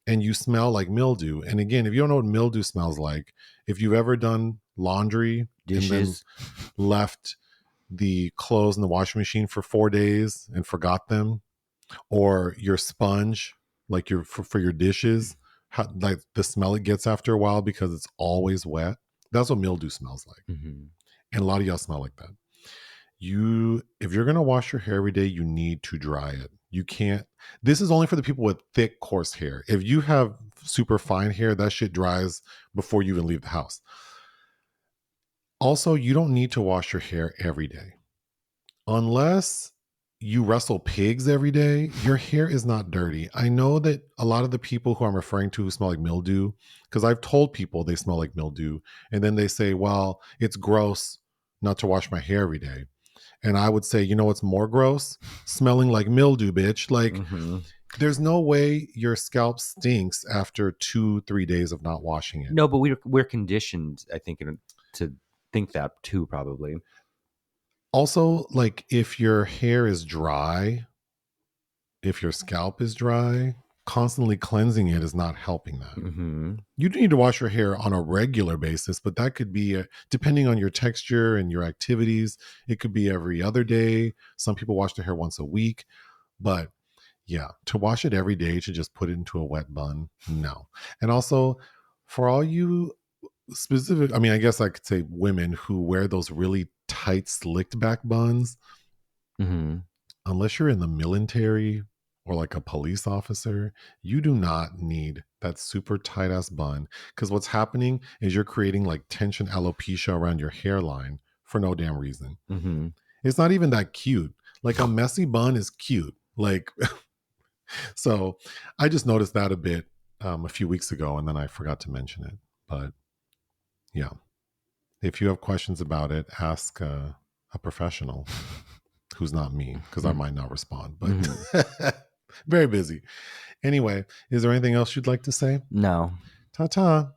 And you smell like mildew. And again, if you don't know what mildew smells like, if you've ever done laundry Dishes, and then left the clothes in the washing machine for 4 days and forgot them, or your sponge, like your for your dishes, like the smell it gets after a while because it's always wet. That's what mildew smells like. mm-hmm. And a lot of y'all smell like that. If you're gonna wash your hair every day, you need to dry it. You can't. This is only for the people with thick, coarse hair. If you have super fine hair, that shit dries before you even leave the house. Also, you don't need to wash your hair every day. Unless you wrestle pigs every day, your hair is not dirty. I know that a lot of the people who I'm referring to who smell like mildew, because I've told people they smell like mildew, and then they say, well, it's gross not to wash my hair every day. And I would say, you know what's more gross? Smelling like mildew, bitch. Like, there's no way your scalp stinks after 2-3 days of not washing it. No, but we're conditioned, I think, to think that too, probably. Also, like if your hair is dry, if your scalp is dry, constantly cleansing it is not helping that. You do need to wash your hair on a regular basis, but that could be depending on your texture and your activities. It could be every other day. Some people wash their hair once a week, but yeah, to wash it every day, to just put it into a wet bun, no. And also, for all you specific, I mean, I guess I could say women who wear those really tight slicked back buns, unless you're in the military or like a police officer, you do not need that super tight ass bun, because what's happening is you're creating like tension alopecia around your hairline for no damn reason. It's not even that cute. Like a messy bun is cute. Like, so I just noticed that a bit a few weeks ago, and then I forgot to mention it. But yeah, if you have questions about it, ask a professional who's not me, because I might not respond, but very busy. Anyway, is there anything else you'd like to say? No. Ta-ta.